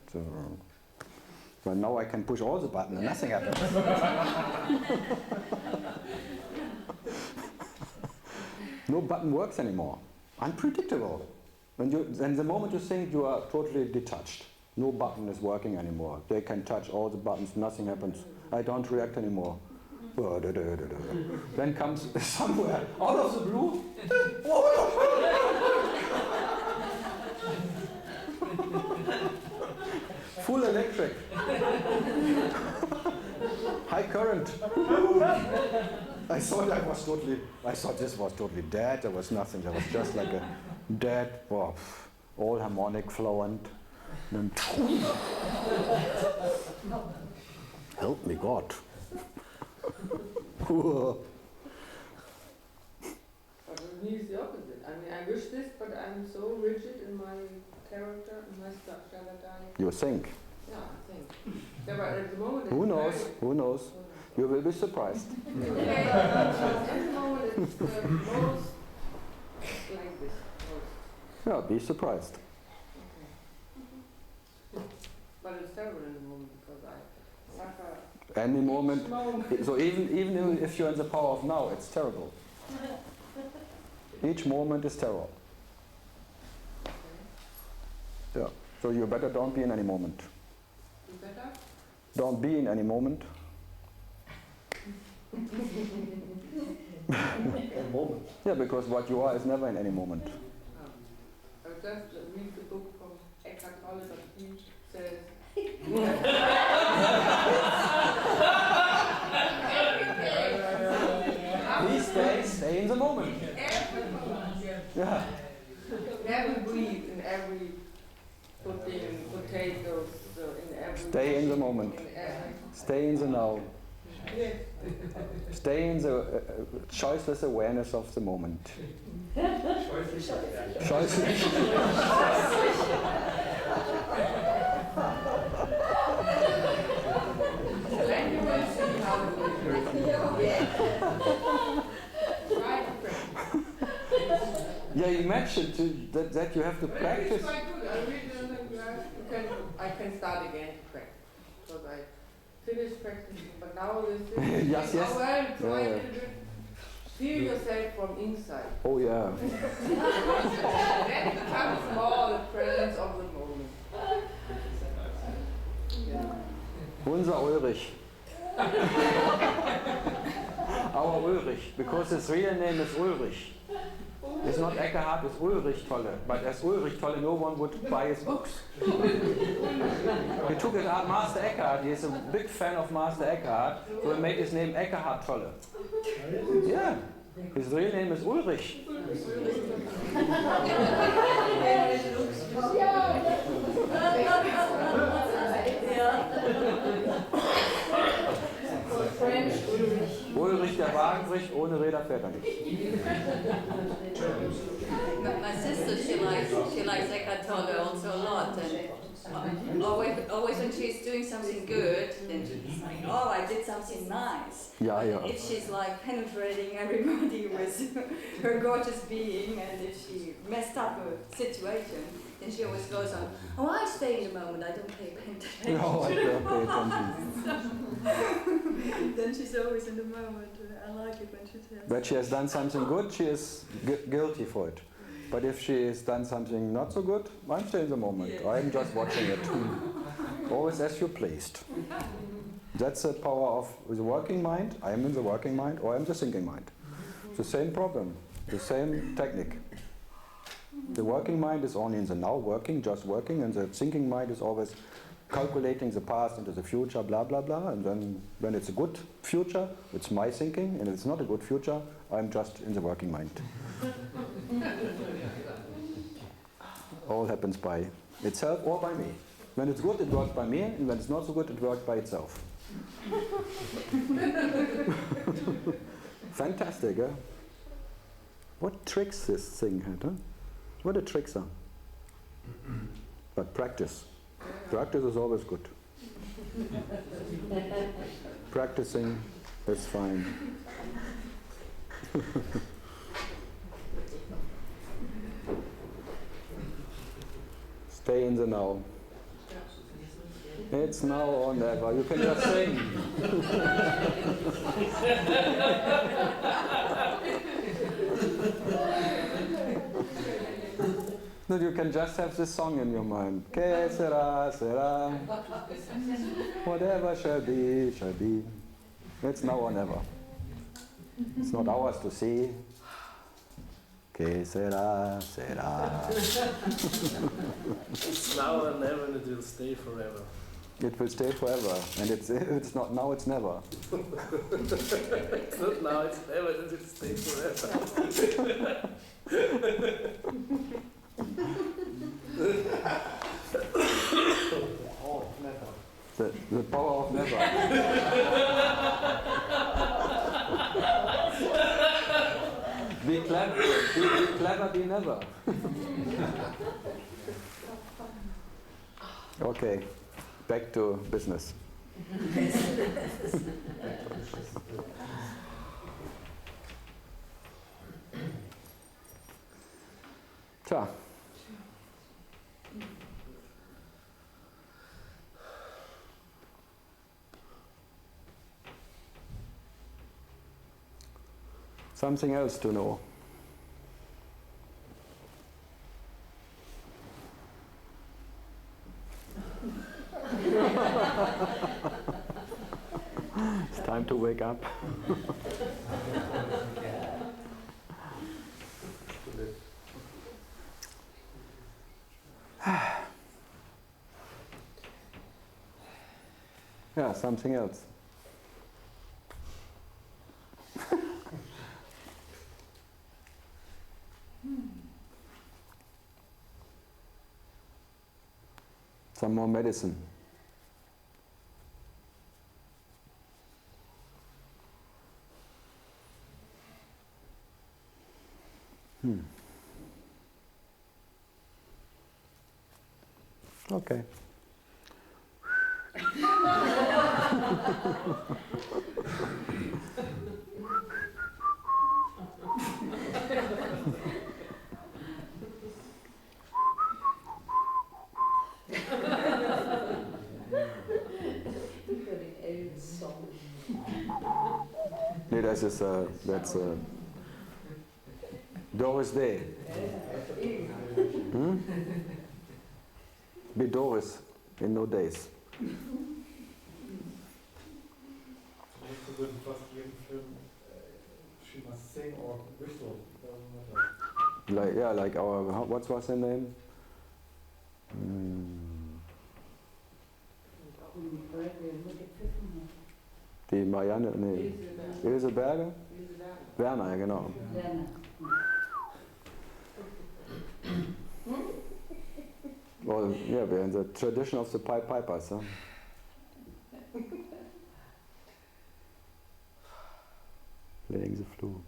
but now I can push all the buttons and nothing happens. No button works anymore. Unpredictable. Then the moment you think you are totally detached, no button is working anymore. They can touch all the buttons, nothing happens. I don't react anymore. Then comes somewhere out of the blue. Full electric. High current. I thought this was totally dead. There was nothing. There was just like a dead, all harmonic fluent. And then, help me, God. But with me it's the opposite. I mean, I wish this, but I'm so rigid in my character, in my structure that I... You think? Yeah, I think. Yeah, but at the moment... Who knows? Who knows? You will be surprised. At the moment it's most like this. Most. Yeah, be surprised. Okay. But it's terrible in the moment because I suffer. Any moment. So even if you're in the power of now, it's terrible. Each moment is terrible. Yeah. So you better don't be in any moment. You better? Don't be in any moment. moment. Yeah, because what you are is never in any moment. I just read the book from Karl, but he says These days, stay in the moment. Yeah. Never breathe in every potatoes, in every... Stay in the moment. Stay in the now. Stay in the choiceless awareness of the moment. Choiceless. Then you will see how it will. Yeah, imagine that you have to practice. It's quite good. I really don't think I can start again to practice. Because I finished practicing, but now this is Yes, yes. well, try Yeah. to feel yourself from inside. Oh yeah. Then becomes more the presence of the moment. Yeah. Unser Ulrich. Our Ulrich, because his real name is Ulrich. It's not Eckhart, it's Ulrich Tolle. But as Ulrich Tolle, no one would buy his books. He took it out, Master Eckhart. He is a big fan of Master Eckhart, so he made his name Eckhart Tolle. Yeah, his real name is Ulrich. Ulrich der Wagen bricht, ohne Räder fährt er nicht. My sister, she likes Eckhart Tolle also a lot, and always when she's doing something good, then she's like, oh, I did something nice. Yeah, yeah. If she's like penetrating everybody with her gorgeous being, and if she messed up a situation, then she always goes on, oh, I stay in the moment, I don't pay attention. No, I don't pay attention. Then she's always in the moment. I like it when she says. But she has done something good, she is guilty for it. But if she has done something not so good, I'm still in the moment. Yeah. I'm just watching it. Always as you pleased. That's the power of the working mind. I am in the working mind, or I'm the thinking mind. The same problem, the same technique. The working mind is only in the now, working, just working, and the thinking mind is always calculating the past into the future, blah, blah, blah. And then when it's a good future, it's my thinking, and it's not a good future, I'm just in the working mind. All happens by itself or by me. When it's good, it works by me, and when it's not so good, it works by itself. Fantastic, eh? What tricks this thing had, huh? What the tricks are. But practice. Practice is always good. Practicing is fine. Stay in the now. It's now or never. You can just sing. No, you can just have this song in your mind. Que sera, sera. Whatever shall be, shall be. It's now or never. It's not ours to see. Que sera, sera. It's now or never, and it will stay forever. It will stay forever, and it's not now, it's never. It's not now, it's never, and it will stay forever. The power of never. Be clever, be never. Okay, back to business. Tja. Something else to know. It's time to wake up. Yeah, something else. Some more medicine. Okay. Nee, that's Doris Day. Be Doris in no days. Du würden fast jeden Film she must sing or whistle, it doesn't matter. Like, yeah, like our, what was her name? Die Marianne, nee. Ilse Berger? Werner, ja, genau. Well, yeah, we're in the tradition of the Pied Pipers, huh? Playing the flute.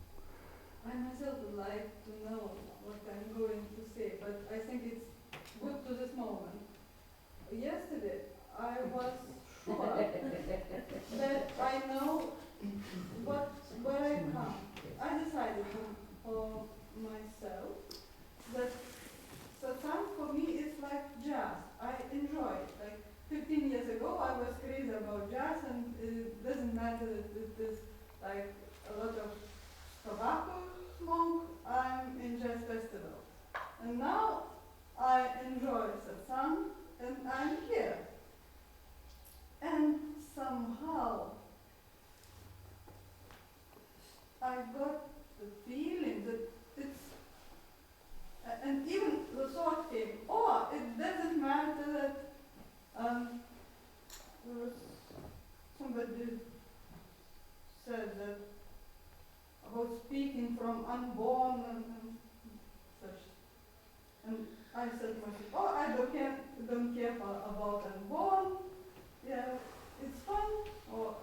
I myself would like to know what I'm going to say, but I think it's good to this moment. Yesterday, I was sure that I know where I come. I decided for myself that satsang for me is like jazz. I enjoy it. Like 15 years ago, I was crazy about jazz, and it doesn't matter that it is like a lot of tobacco smoke. I'm in jazz festival, and now I enjoy satsang, and I'm here. And somehow I got the feeling that it's, and even the thought came, oh, it doesn't matter that there was somebody said that about speaking from unborn and such. And I said to myself, oh, I don't care about unborn. Yeah, it's fun, or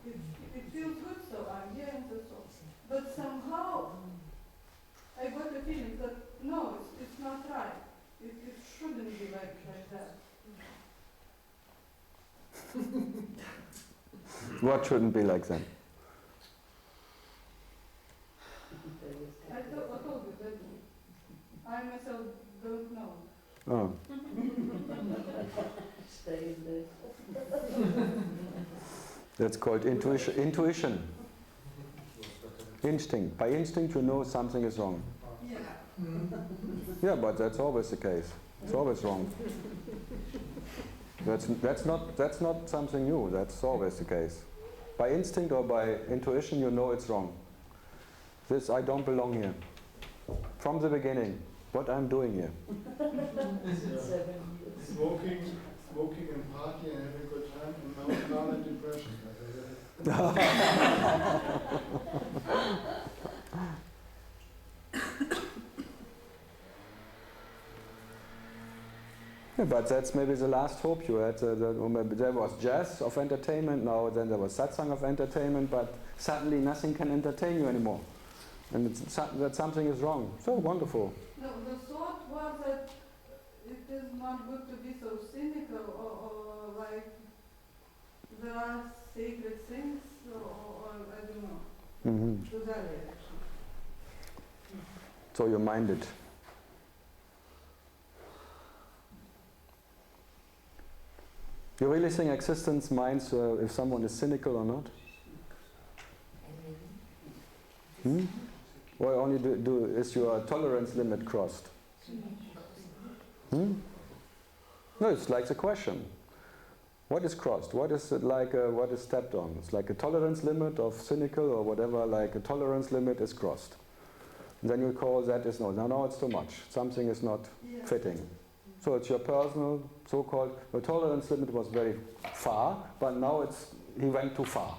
it feels good, so I'm here and so on. But somehow I got the feeling that no, it's not right. It shouldn't be like that. What shouldn't be like that? I told you that I myself don't know. Oh. That's called intuition. Instinct. By instinct you know something is wrong. Yeah. Yeah, but that's always the case. It's always wrong. That's not something new. That's always the case. By instinct or by intuition you know it's wrong. This, I don't belong here. From the beginning, what I'm doing here. Smoking and partying and having a good time, and now in depression. Yeah, but that's maybe the last hope you had. There was jazz of entertainment, now then there was satsang of entertainment, but suddenly nothing can entertain you anymore. And that something is wrong. So wonderful. No, the thought was that it is not good to be so cynical, or like there are sacred things, or I don't know. Mm-hmm. To that direction. So you're minded. You really think existence minds if someone is cynical or not? Hmm? Or only is your tolerance limit crossed? Hmm? No, it's like the question. What is crossed? What is it like? What is stepped on? It's like a tolerance limit of cynical or whatever. Like a tolerance limit is crossed. And then you call that is no. Now it's too much. Something is not fitting. So it's your personal so-called. The tolerance limit was very far, but now he went too far.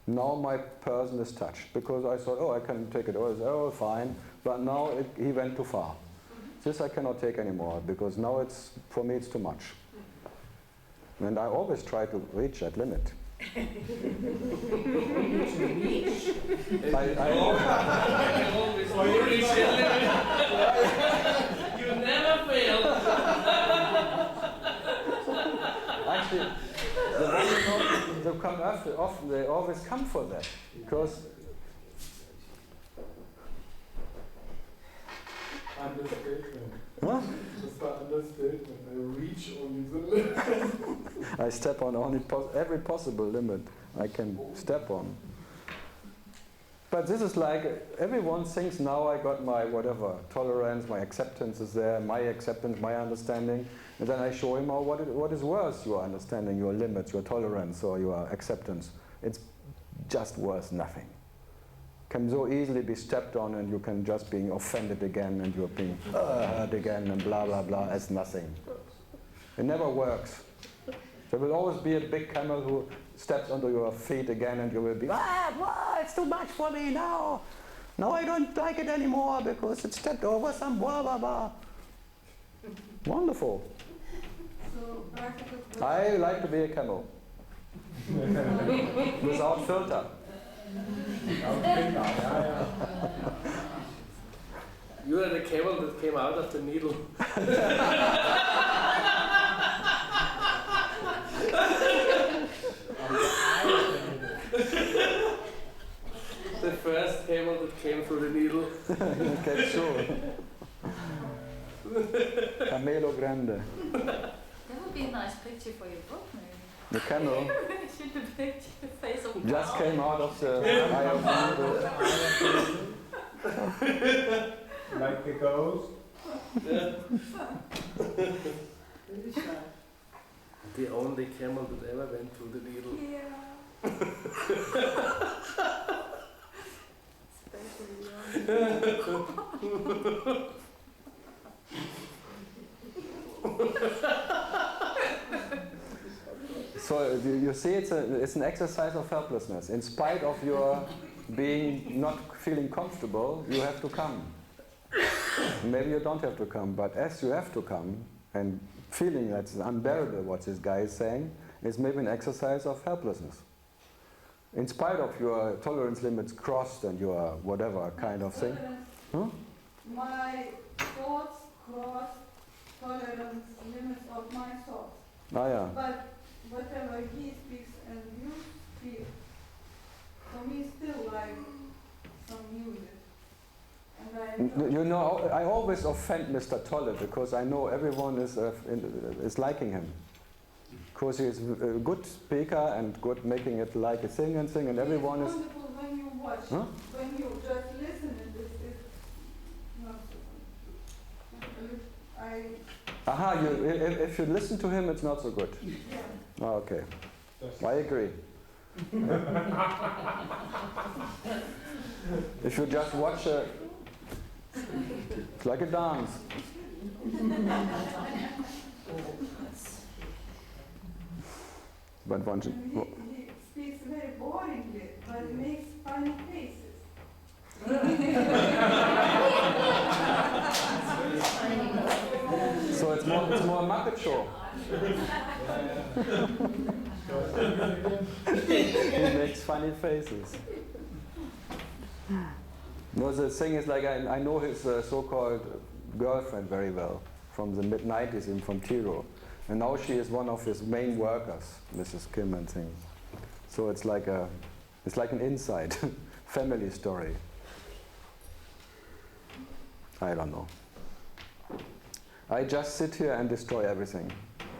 Now my person is touched because I thought, oh, I can take it. Oh, fine. But now he went too far. This I cannot take anymore because now for me it's too much. And I always try to reach that limit. I always reach that limit. You never fail. Actually, the ones they come after, often they always come for that because. Understatement. Huh? Just an understatement. I reach only the limit. I step on only every possible limit I can step on. But this is like, everyone thinks now I got my whatever, tolerance, my acceptance is there, my acceptance, my understanding. And then I show him what is worse, your understanding, your limits, your tolerance, or your acceptance. It's just worth nothing. can so easily be stepped on, and you can just be offended again, and you're being hurt again, and blah blah blah as nothing. It never works. There will always be a big camel who steps onto your feet again, and you will be, it's too much for me now. No, I don't like it anymore because it stepped over some blah blah blah. Wonderful. So practical. I like to be a camel. Without filter. You are the camel that came out of the needle. The first camel that came through the needle. Okay, sure. Camelo grande. That would be a nice picture for your book, maybe. The camel Should depict the face of just Karl. came out of the eye of the needle. Like the ghost. Yeah. Really shy. The only camel that ever went through the needle. Yeah. Especially So you see, it's an exercise of helplessness. In spite of your being not feeling comfortable, you have to come. Maybe you don't have to come, but as you have to come, and feeling that's unbearable what this guy is saying, is maybe an exercise of helplessness. In spite of your tolerance limits crossed and your whatever kind of thing. Huh? My thoughts cross tolerance limits of my thoughts. Ah, yeah. But whatever he speaks and you speak, for me still like some music. And I enjoy. You know, I always offend Mr. Tolle because I know everyone is liking him. Because he's a good speaker and good making it like a thing, and everyone is. It's wonderful when you watch, Huh? when you just listen, it's not so good. Aha, if you listen to him, it's not so good. Yeah. Oh, okay. I agree. If you just watch it's like a dance. But one should, He speaks very boringly, but he makes funny faces. so it's more a Muppet show. He makes funny faces. No, the thing is, like, I know his so-called girlfriend very well from the mid-90s, even from tHe. And now she is one of his main workers, Mrs. Kim and thing. So it's like an inside family story. I don't know. I just sit here and destroy everything,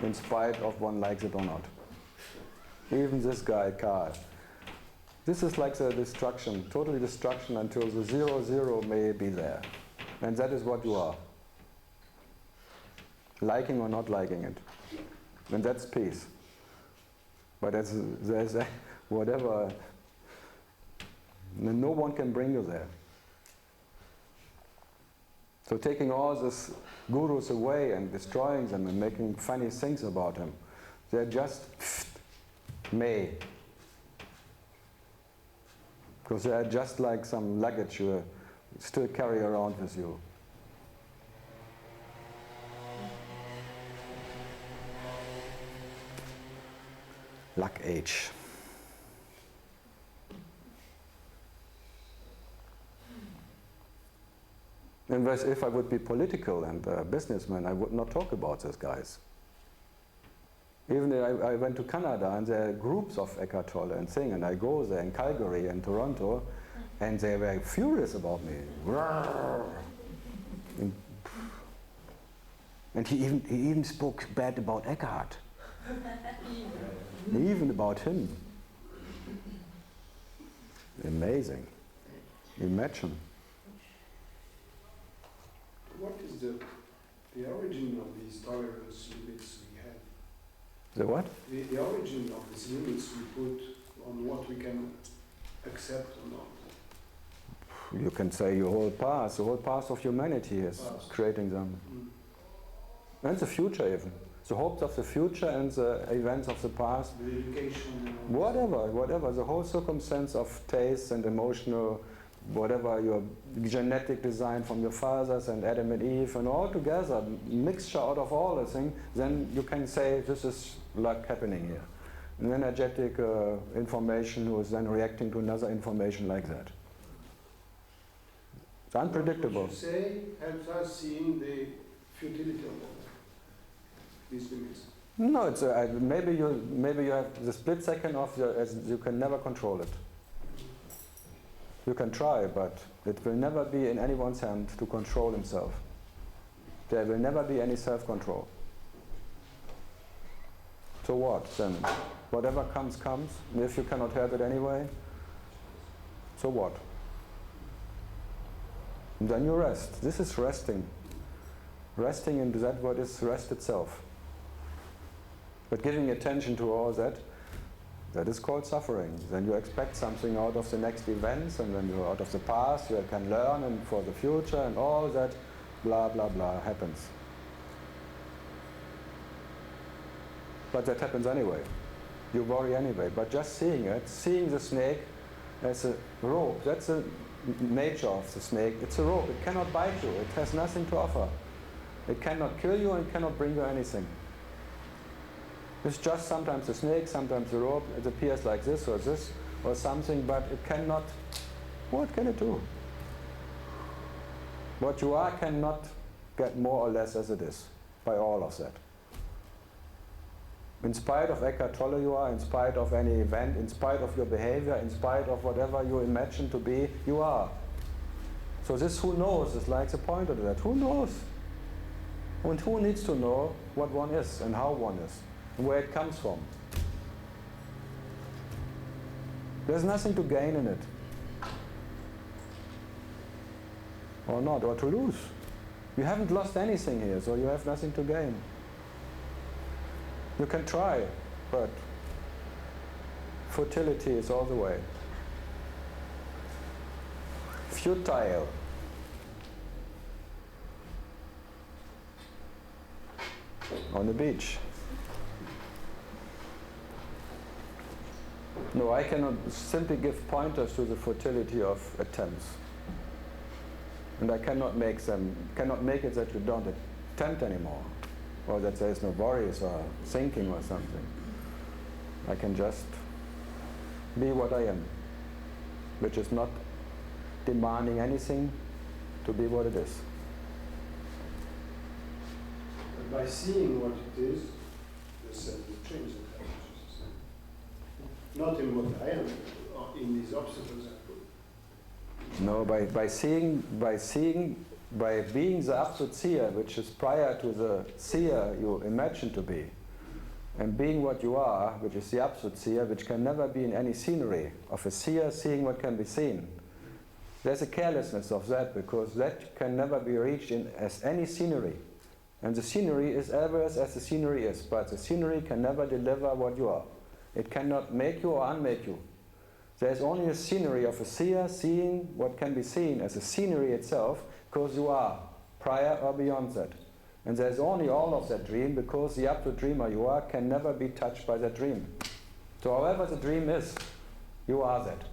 in spite of one likes it or not. Even this guy, Karl. This is like the destruction, total destruction until the 0 may be there. And that is what you are. Liking or not liking it. And that's peace. But there's whatever, no one can bring you there. So taking all these gurus away and destroying them and making funny things about them, they're just may. Because they are just like some luggage you still carry around with you. Luck age. And if I would be political and a businessman, I would not talk about these guys. Even I went to Canada and there are groups of Eckhart Tolle and thing, and I go there in Calgary and Toronto, and they were furious about me. And he even spoke bad about Eckhart. Even about him. Amazing. Imagine. What is the origin of these tolerance limits we have? The what? The origin of these limits we put on what we can accept or not. You can say your whole past, the whole past of humanity is creating them. And the future even. The hopes of the future and the events of the past. The education. Whatever. The whole circumstance of taste and emotional, whatever your genetic design from your fathers and Adam and Eve and all together, mixture out of all the things, then you can say this is like happening here. An energetic information who is then reacting to another information like that. It's unpredictable. What you say helps us seeing the futility of these limits. No, it's maybe you have the split second of you can never control it. You can try, but it will never be in anyone's hand to control himself. There will never be any self-control. So what then? Whatever comes, comes. And if you cannot help it anyway, so what? And then you rest. This is resting. Resting in that word is rest itself. But giving attention to all that, that is called suffering. Then you expect something out of the next events, and then you're out of the past, you can learn and for the future, and all that blah blah blah happens. But that happens anyway. You worry anyway. But just seeing it, seeing the snake as a rope, that's the nature of the snake. It's a rope. It cannot bite you. It has nothing to offer. It cannot kill you and cannot bring you anything. It's just sometimes a snake, sometimes a rope. It appears like this or something, but it cannot. What can it do? What you are cannot get more or less as it is by all of that. In spite of Eckhart Tolle you are, in spite of any event, in spite of your behavior, in spite of whatever you imagine to be, you are. So this who knows is like the point of that. Who knows? And who needs to know what one is and how one is and where it comes from? There's nothing to gain in it. Or not, or to lose. You haven't lost anything here, so you have nothing to gain. You can try, but futility is all the way. Futile. On the beach. No, I cannot simply give pointers to the futility of attempts. And I cannot make it that you don't attempt anymore. Or that there is no worries or thinking or something. I can just be what I am, which is not demanding anything to be what it is. And by seeing what it is, the self will change the consciousness. Not in what I am, or in these obstacles I put. No, by being the absolute seer, which is prior to the seer you imagine to be, and being what you are, which is the absolute seer, which can never be in any scenery of a seer seeing what can be seen. There's a carelessness of that, because that can never be reached as any scenery. And the scenery is always as the scenery is, but the scenery can never deliver what you are. It cannot make you or unmake you. There's only a scenery of a seer seeing what can be seen as a scenery itself, because you are prior or beyond that. And there's only all of that dream, because the absolute dreamer you are can never be touched by that dream. So however the dream is, you are that.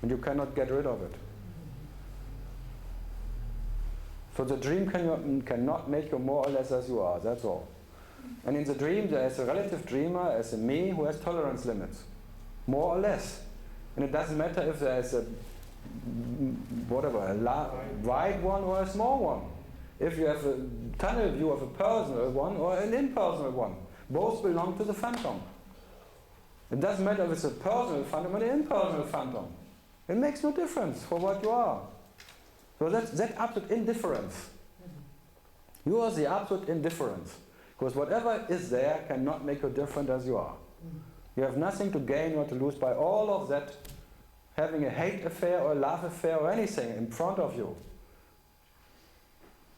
And you cannot get rid of it. So the dream cannot make you more or less as you are, that's all. And in the dream there is a relative dreamer as a me who has tolerance limits. More or less. And it doesn't matter if there is a wide one or a small one. If you have a tunnel view of a personal one or an impersonal one. Both belong to the phantom. It doesn't matter if it's a personal phantom or an impersonal phantom. It makes no difference for what you are. So that's absolute indifference. You are the absolute indifference. Because whatever is there cannot make you different as you are. You have nothing to gain or to lose by all of that, having a hate affair or a love affair or anything in front of you.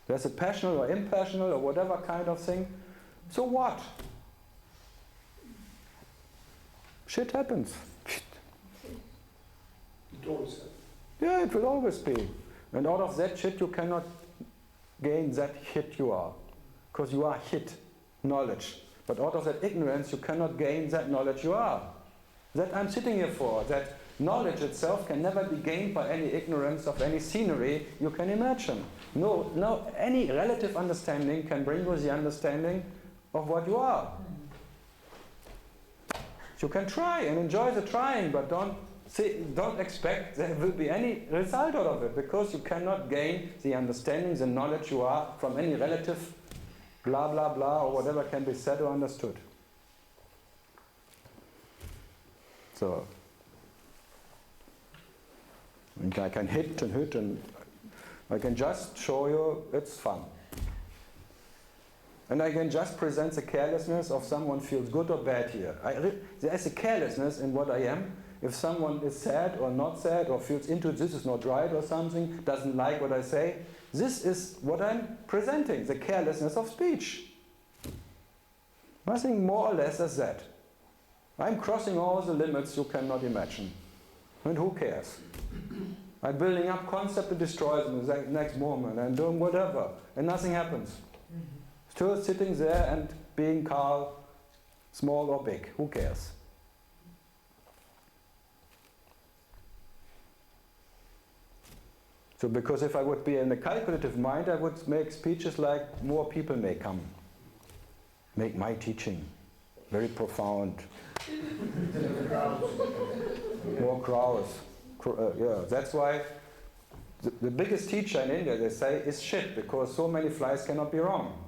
There's a passional or impassional or whatever kind of thing. So what? Shit happens. It always happens. Yeah, it will always be. And out of that shit you cannot gain that hit you are. Because you are hit, knowledge. But out of that ignorance you cannot gain that knowledge you are. That I'm sitting here for. That knowledge itself can never be gained by any ignorance of any scenery you can imagine. No, any relative understanding can bring you the understanding of what you are. You can try and enjoy the trying, but don't expect there will be any result out of it, because you cannot gain the understanding, the knowledge you are from any relative blah blah blah or whatever can be said or understood. So I can hit and I can just show you it's fun. And I can just present the carelessness of someone feels good or bad here. There is a carelessness in what I am. If someone is sad or not sad or feels into this is not right or something, doesn't like what I say, this is what I'm presenting, the carelessness of speech. Nothing more or less as that. I'm crossing all the limits you cannot imagine. And who cares? I'm building up concept that destroys them the next moment and doing whatever, and nothing happens. Still sitting there and being Karl, small or big, who cares? So because if I would be in a calculative mind, I would make speeches like more people may come. Make my teaching very profound. More crowds. Yeah, that's why the biggest teacher in India, they say, is shit, because so many flies cannot be wrong.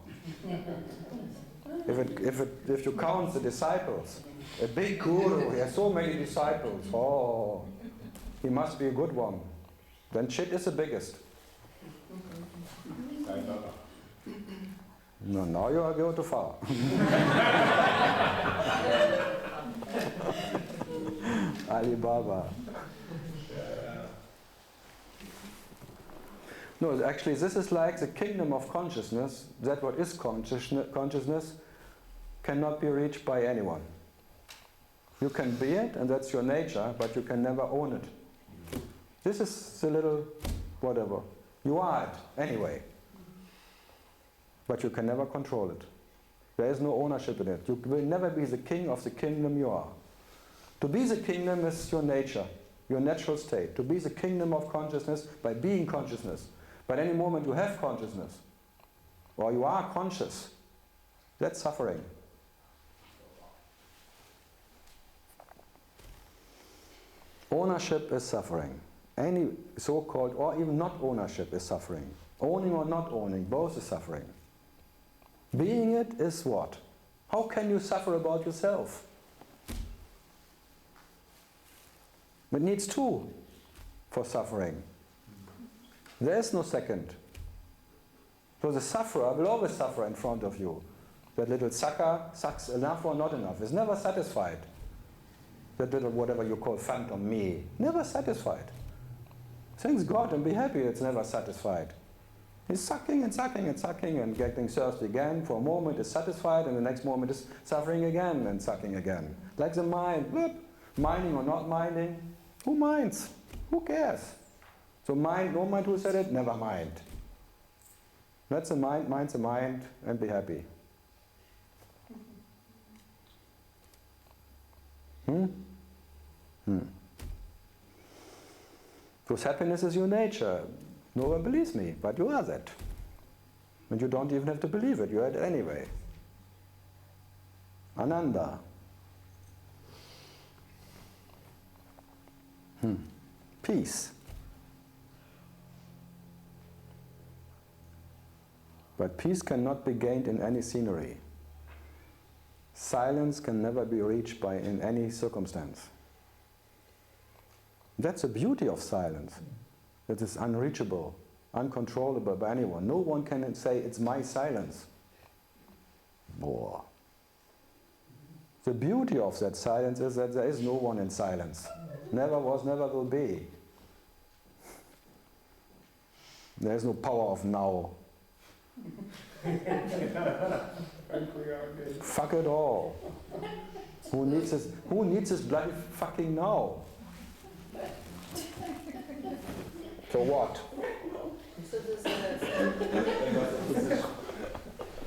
If you count the disciples, a big guru, he has so many disciples, oh, he must be a good one. Then shit is the biggest. No, now you are going too far. Alibaba. No, actually this is like the kingdom of consciousness, that what is consciousness cannot be reached by anyone. You can be it, and that's your nature, but you can never own it. This is the little whatever. You are it anyway, but you can never control it. There is no ownership in it. You will never be the king of the kingdom you are. To be the kingdom is your nature, your natural state. To be the kingdom of consciousness by being consciousness. But any moment you have consciousness, or you are conscious, that's suffering. Ownership is suffering. Any so-called, or even not ownership is suffering. Owning or not owning, both is suffering. Being it is what? How can you suffer about yourself? It needs two for suffering. There is no second. So the sufferer will always suffer in front of you. That little sucker sucks enough or not enough. Is never satisfied. That little whatever you call phantom me, never satisfied. Thank God and be happy it's never satisfied. He's sucking and sucking and sucking and getting thirsty again. For a moment is satisfied and the next moment is suffering again and sucking again. Like the mind, whoop, minding or not minding. Who minds? Who cares? So mind, no mind who said it, never mind. That's the mind, mind's the mind, and be happy. Because happiness is your nature. No one believes me, but you are that. And you don't even have to believe it, you are it anyway. Ananda. Peace. But peace cannot be gained in any scenery. Silence can never be reached by in any circumstance. That's the beauty of silence. It is unreachable, uncontrollable by anyone. No one can say, it's my silence. Boah. The beauty of that silence is that there is no one in silence. Never was, never will be. There is no power of now. Fuck it all. Who needs this bloody fucking now? So what? So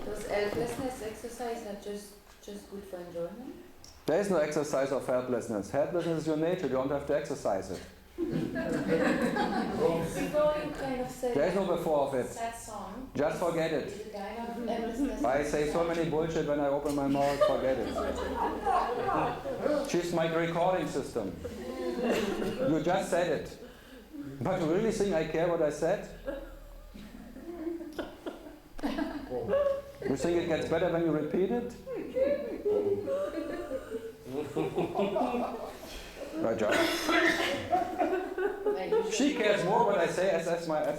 does helplessness exercise are just good for enjoyment? There is no exercise of helplessness. Helplessness is your nature, you don't have to exercise it. Before you kind of say There is no before of it. sad song. Just forget it. Is it kind of helplessness? I say so many bullshit when I open my mouth, forget it. She's my recording system. You just said it. But you really think I care what I said? You think it gets better when you repeat it? She cares more what I say as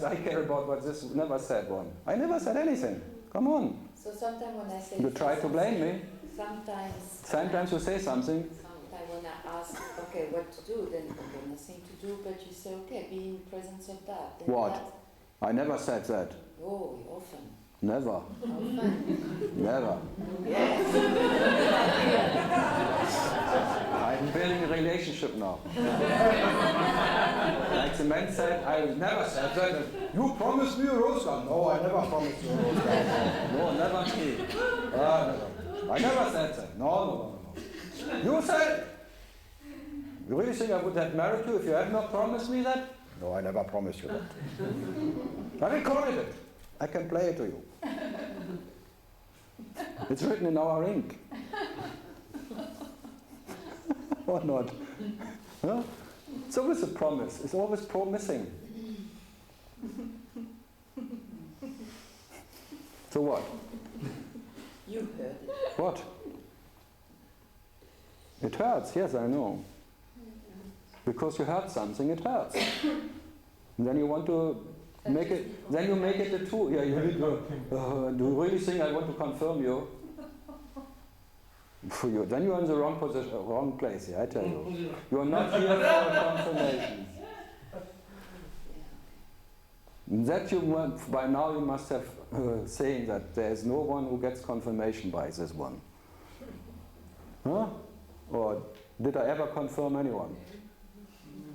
I care about what this never said one. I never said anything. Come on. So sometimes when I say You try to blame me. Sometimes you say something. Sometimes when I ask, okay, what to do, then okay, nothing to do, but you say, okay, be in presence of that. Then What? that, I never said that. oh, often. Never. Often. Never. Yes. I'm building a relationship now. Like the man said, I never said that. You promised me a rose garden. No, I never promised you a rose garden. No, never me. Never. I never said that. No. You said. You really think I would have married you if you had not promised me that? No, I never promised you that. I recorded it. I can play it to you. It's written in our ink. Or not? Huh? It's always a promise. It's always promising. So what? You heard it. What? It hurts, yes, I know. Because you heard something, it hurts. And then you want to make it, then you make it the truth. Yeah, you really do you really think I want to confirm you? For you, then you're in the wrong position, wrong place. Yeah, I tell you, you're not here for a confirmation. That you want, by now you must have saying that there is no one who gets confirmation by this one. Huh? Or did I ever confirm anyone?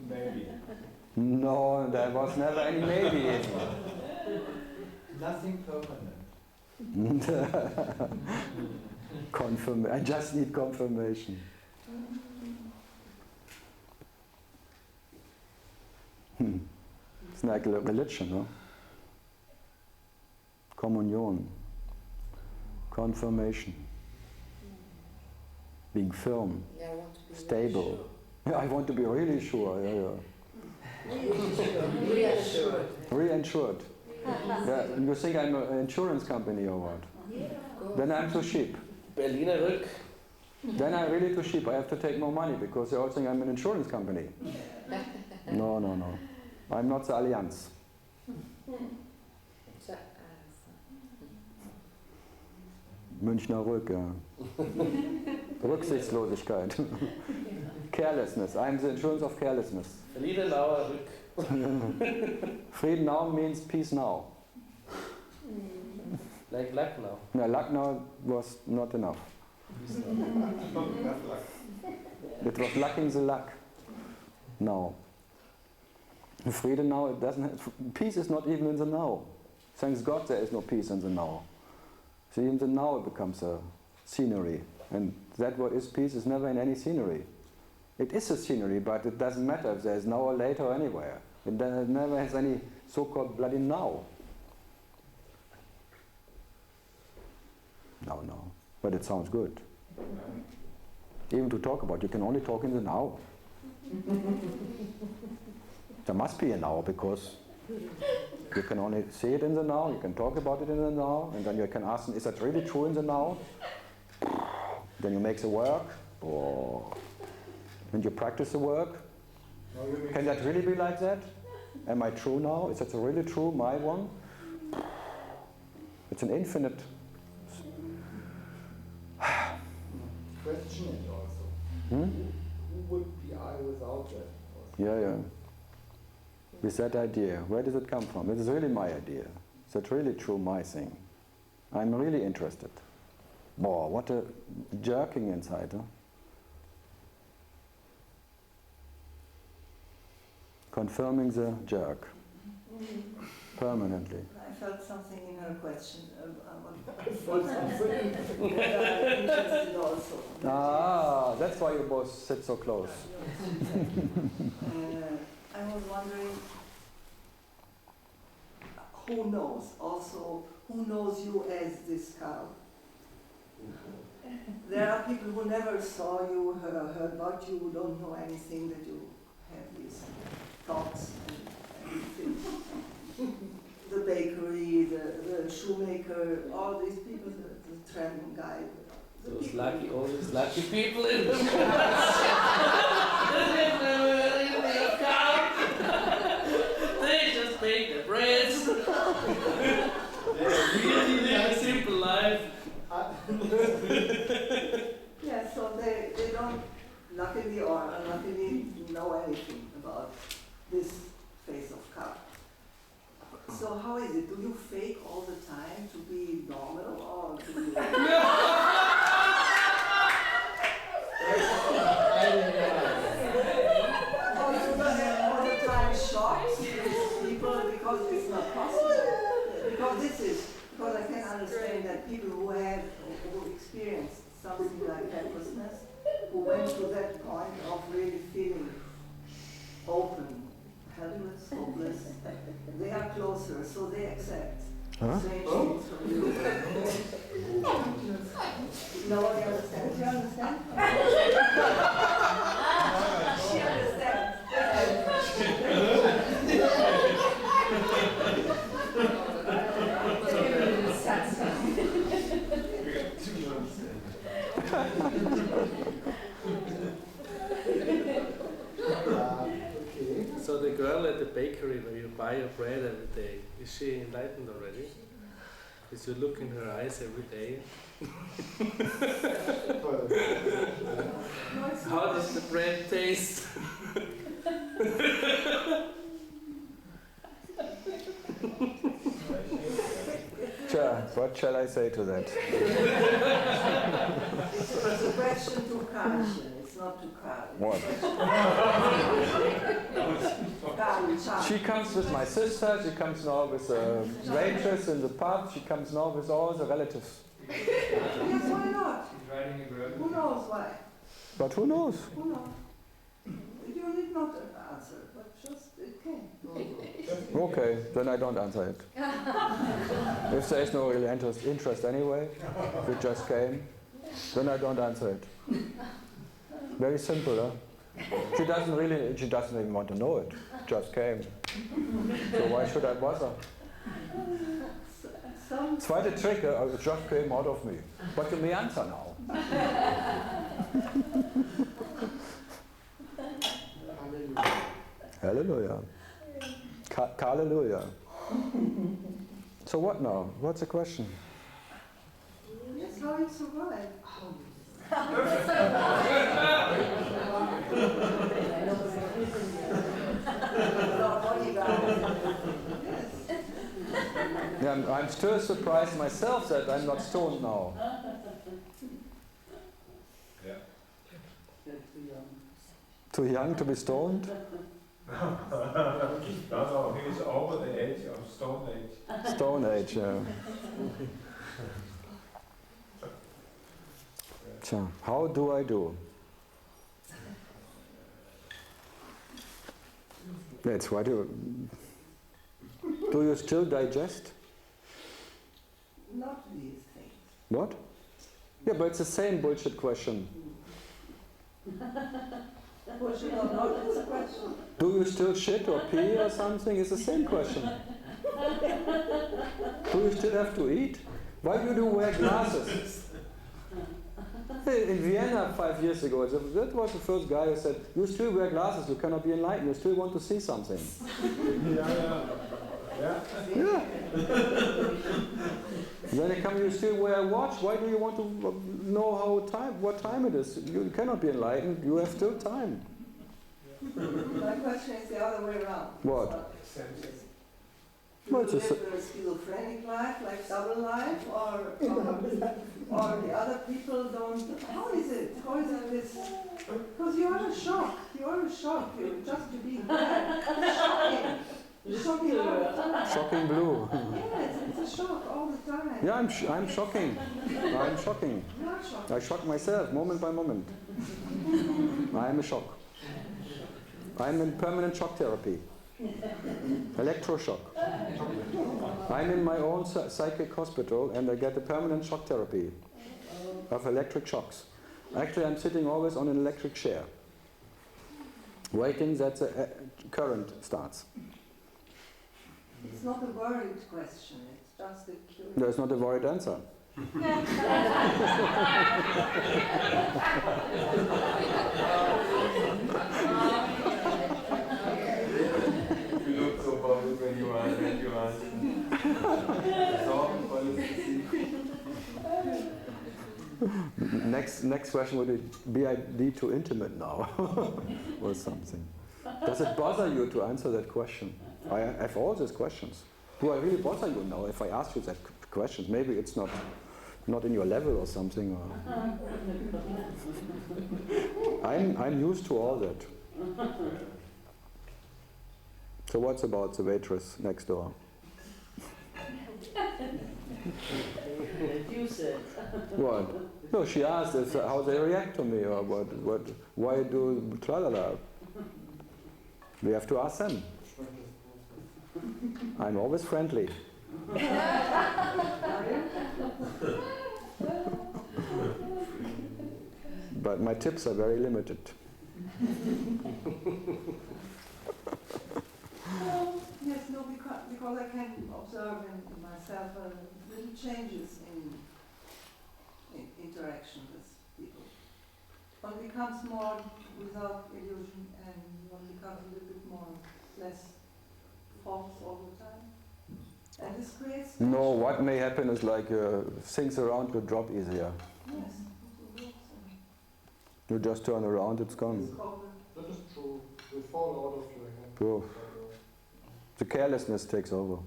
Maybe. No, there was never any maybe. Nothing permanent. I just need confirmation. It's like a religion, no? Communion. Confirmation. Being firm. Yeah, I want to be stable. really sure. Yeah, I want to be really sure. Yeah. Reassured. Reinsured. Yeah, and you think I'm an insurance company or what? Yeah, Then I'm too cheap. Berliner Rück. Then I'm really too cheap. I have to take more money because they all think I'm an insurance company. No. I'm not the Allianz. Münchner Rück, ja. Rücksichtslosigkeit. Carelessness. I'm the insurance of carelessness. Friedenauer Rück. Friedenau means peace now. Like Lucknow. No, Lucknow was not enough. It was lacking the luck. No. Friedenau, it doesn't have, peace is not even in the now. Thanks God there is no peace in the now. See, in the now it becomes a scenery. And that what is peace is never in any scenery. It is a scenery, but it doesn't matter if there's now or later or anywhere. It never has any so-called bloody now. No. But it sounds good. Even to talk about, you can only talk in the now. There must be a now, because you can only see it in the now, you can talk about it in the now, and then you can ask them, is that really true in the now? Then you make the work, and you practice the work. Can that really be like that? Am I true now? Is that really true, my one? It's an infinite. Question it also. Hmm? Who would be I without that? Yeah. With that idea, where does it come from? It is really my idea. Is that really true, my thing? I'm really interested. Boah, what a jerking inside, huh? Confirming the jerk. Permanently. I felt something in her question. I felt something that I'm interested also. Ah, that's why you both sit so close. I was wondering, who knows? Also, who knows you as this Karl? There are people who never saw you, heard about you, who don't know anything, that you have these thoughts and everything. The bakery, the shoemaker, all these people, the tram guy. Those lucky, all these lucky people in the they just bake the breads. They really live a simple life. Yeah, so they don't, luckily or unluckily, know anything about this face of Karl. So how is it? Do you fake all the time to be normal, or do you... all the time shocked people because it's not possible? Because I can understand that people who experienced something like helplessness, who went to that point of really feeling open, helpless, hopeless, they are closer, so they accept strange things from you. No one understands? You understand? She understands. So the girl at the bakery where you buy your bread every day, is she enlightened already? Is you look in her eyes every day? How does the bread taste? What shall I say to that? It's a question to Karl, it's not to Karl. What? Karl. She comes with my sister, she comes now with the waitress in the pub, she comes now with all the relatives. Yes, why not? She's writing a girl. Who knows why? But who knows? Who knows? You need not answer, but just it can. Okay, then I don't answer it. If there is no real interest anyway, if it just came, then I don't answer it. Very simple, huh? She doesn't even want to know it. It just came. So why should I bother? Zweite Trick, it just came out of me. But you may answer now. Hallelujah. Hallelujah. So what now? What's the question? Yes, how you survive. Yeah, I'm still surprised myself that I'm not stoned now. Yeah. Too young to be stoned? No, he was over the age of Stone Age. Stone Age, yeah. So, how do I do? That's why do you still digest? Not these things. What? Yeah, but it's the same bullshit question. Bullshit or not, it's a question. Do you still shit or pee or something? It's the same question. Do you still have to eat? Why do you wear glasses? In Vienna 5 years ago, that was the first guy who said, you still wear glasses, you cannot be enlightened, you still want to see something. Yeah. Then they come, you still wear a watch, why do you want to know what time it is? You cannot be enlightened, you have still time. My question is the other way around. What? Do you live a schizophrenic life, like double life, or the other people don't? How is it? How is it this? Because you are a shock. You are a shock. You just to be bad. It's shocking. Shocking all the time. Shocking blue. Yes, it's a shock all the time. Yeah, I'm shocking. I'm shocking. Not shocking. I shock myself moment by moment. I'm a shock. I'm in permanent shock therapy. Electroshock. I'm in my own psychic hospital and I get a permanent shock therapy of electric shocks. Actually, I'm sitting always on an electric chair, waiting that the current starts. It's not a worried question, it's just a curious. There's not a worried answer. You look so bothered when you answer. Next question would be I be too intimate now or something. Does it bother you to answer that question? I have all these questions. Do I really bother you now if I ask you that questions? Maybe it's not in your level or something. Or I'm used to all that. So what's about the waitress next door? You said. What? No, she asked how they react to me or why do tra-la-la. We have to ask them. I'm always friendly. But my tips are very limited. Yes, no, because I can observe in myself little changes in interaction with people. One becomes more without illusion and one becomes a little bit more less false all the time. And this creates... No, what may happen is like things around you drop easier. Yes. You just turn around, it's gone. That is true. They fall out of your hand. True. The carelessness takes over.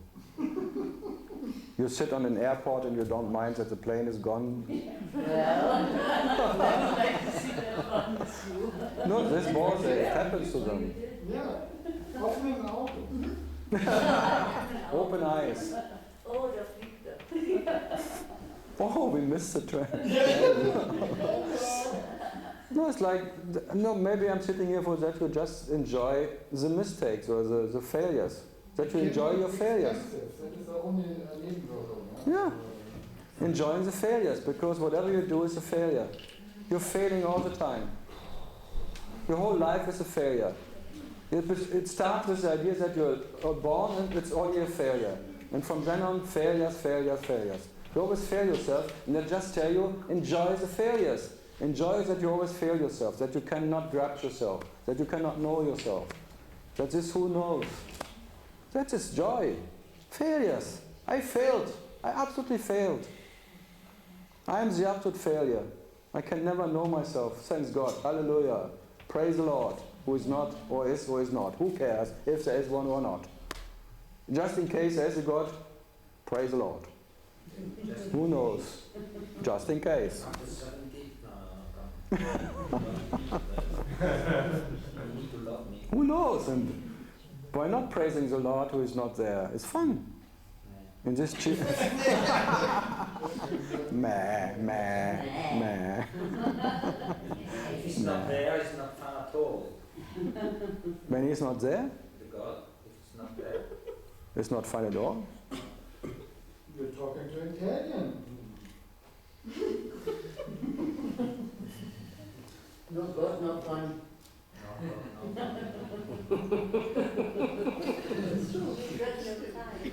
You sit on an airport and you don't mind that the plane is gone. No, this was it happens to them. Yeah, opening out. Open eyes. Oh, da fliegt er. Oh, we missed the train. No, it's like, no, maybe I'm sitting here for that you just enjoy the mistakes or the failures. That you enjoy your failures. That is the only Nebenwirkung. Yeah. Enjoying the failures, because whatever you do is a failure. You're failing all the time. Your whole life is a failure. It starts with the idea that you're born and it's only a failure. And from then on, failures, failures, failures. You always fail yourself, and I just tell you, enjoy the failures. Enjoy that you always fail yourself, that you cannot grasp yourself, that you cannot know yourself. That is who knows. That is joy. Failures. I failed. I absolutely failed. I am the absolute failure. I can never know myself. Thanks God. Hallelujah. Praise the Lord. Who is not, or is not. Who cares if there is one or not? Just in case there is a God, praise the Lord. Who knows? Just in case. Who knows? And by not praising the Lord who is not there, it's fun. In this meh, meh, meh. If he's not there, it's not fun at all. When he's not there? The God, if it's not there. It's not fun at all? You're talking to Italian. No God, no fun.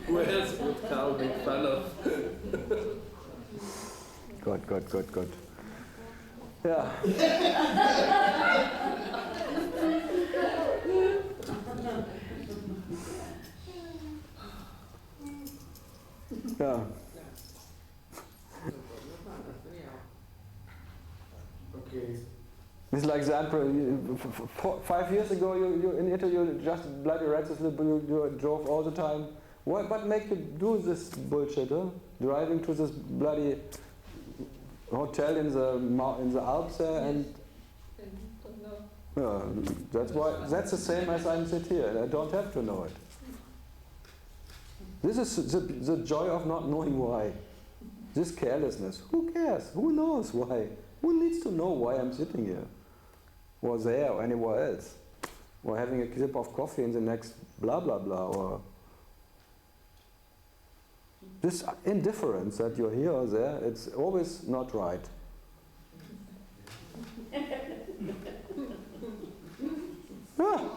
Who else would Karl make fun of? Good. Yeah. Yeah. Okay. It's like the emperor. 5 years ago, you in Italy, you just bloody Renz, you drove all the time. What make you do this bullshit? Huh? Driving to this bloody hotel in the Alps and yeah, that's why. That's the same as I'm sit here. I don't have to know it. This is the joy of not knowing why. This carelessness. Who cares? Who knows why? Who needs to know why I'm sitting here? Or there, or anywhere else? Or having a sip of coffee in the next blah blah blah, or this indifference that you're here or there, it's always not right.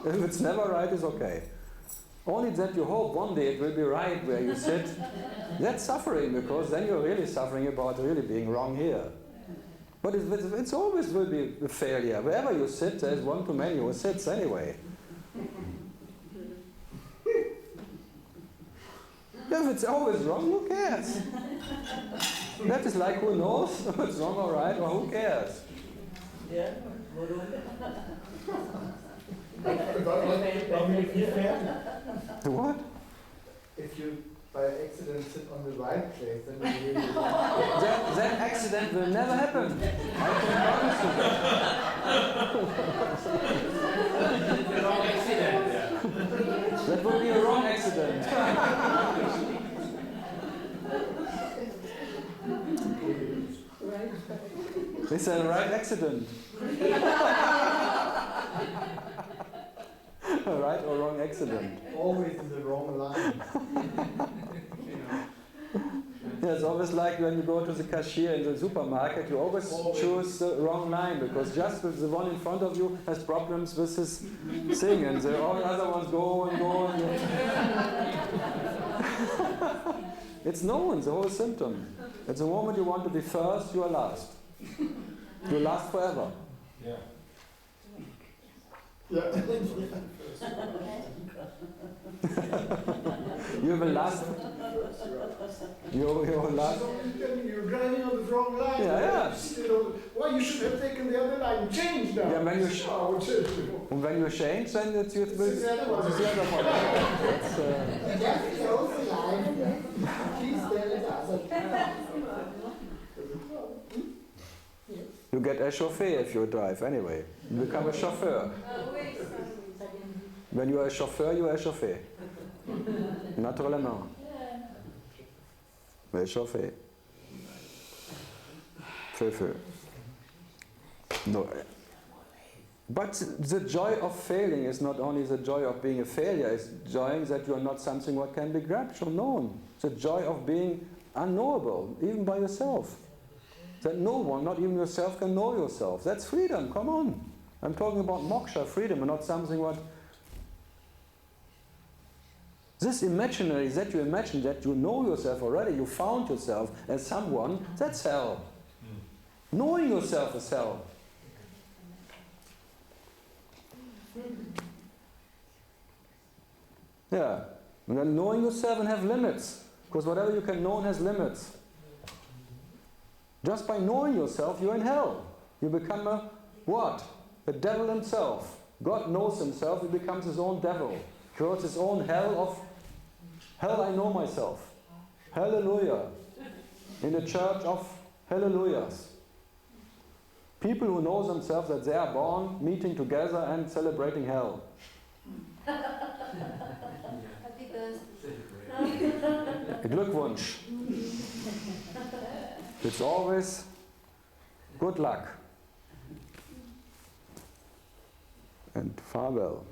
If it's never right, it's okay. Only that you hope one day it will be right where you sit. That's suffering, because then you're really suffering about really being wrong here. But it's always will be a failure. Wherever you sit, there's one too many who sits anyway. If it's always wrong, who cares? That is like, who knows if it's wrong or right, or who cares? Yeah. What? If you by accident sit on the right place, then you really that accident will never happen. I can promise you The wrong accident. that will be a wrong accident. It's a right accident. A right or wrong accident. always in the wrong line. Yeah, it's always like when you go to the cashier in the supermarket, you always choose the wrong line, because just the one in front of you has problems with his thing, and all the other ones go and go and go. It's known, the whole symptom. At the moment you want to be first, you are last. You last forever. Yeah. Yeah. You will last. You will last. You're driving on the wrong line. Yeah. Why you should have taken the other line? Change now. Yeah, when you and when you change, then it's the other one. That's, Close the line. Please tell it us. you get échauffé if you drive anyway. You become a chauffeur. When you are a chauffeur, you are échauffé. Naturellement. Échauffé. Feu. No. But the joy of failing is not only the joy of being a failure, it's joy that you are not something what can be grasped or known. The joy of being unknowable, even by yourself. That no one, not even yourself, can know yourself. That's freedom, come on. I'm talking about moksha, freedom, and not something what... This imaginary, that you imagine that you know yourself already, you found yourself as someone, that's hell. Knowing yourself is hell. Yeah, and then knowing yourself and have limits, because whatever you can know has limits. Just by knowing yourself, you're in hell. You become a what? The devil himself. God knows himself, he becomes his own devil. Creates his own hell of, hell I know myself. Hallelujah. In the church of hallelujahs. People who know themselves that they are born, meeting together and celebrating hell. Happy birthday. Glückwunsch. It's always good luck. And farewell.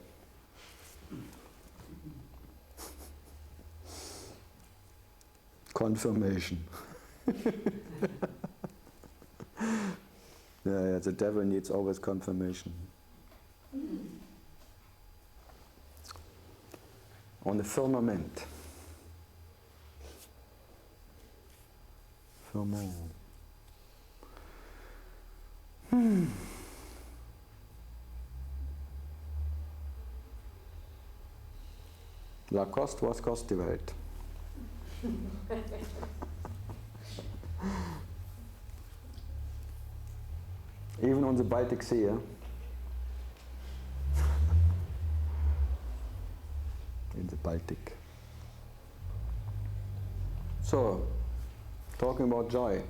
Confirmation. Yeah, the devil needs always confirmation. On the firmament. Firmament. Lacoste was kost die Welt. Even on the Baltic Sea, yeah? In the Baltic. So, talking about joy.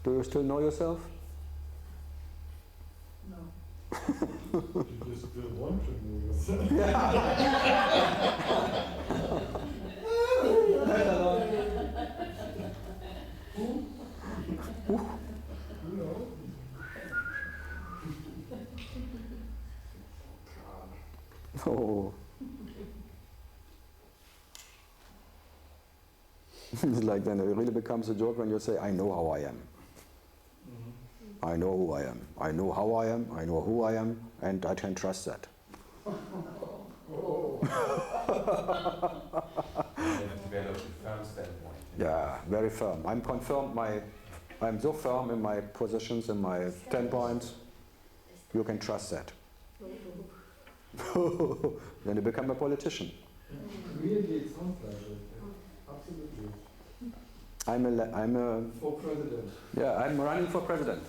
Do you still know yourself? No. You still want to know yourself. It's like then it really becomes a joke when you say, I know how I am. I know who I am. I know how I am. I know who I am. And I can trust that. Develop a firm standpoint. Yeah, very firm. I'm so firm in my positions, in my standpoints. You can trust that. Then you become a politician. Really, it sounds like it. Absolutely. I'm a For president. Yeah, I'm running for president.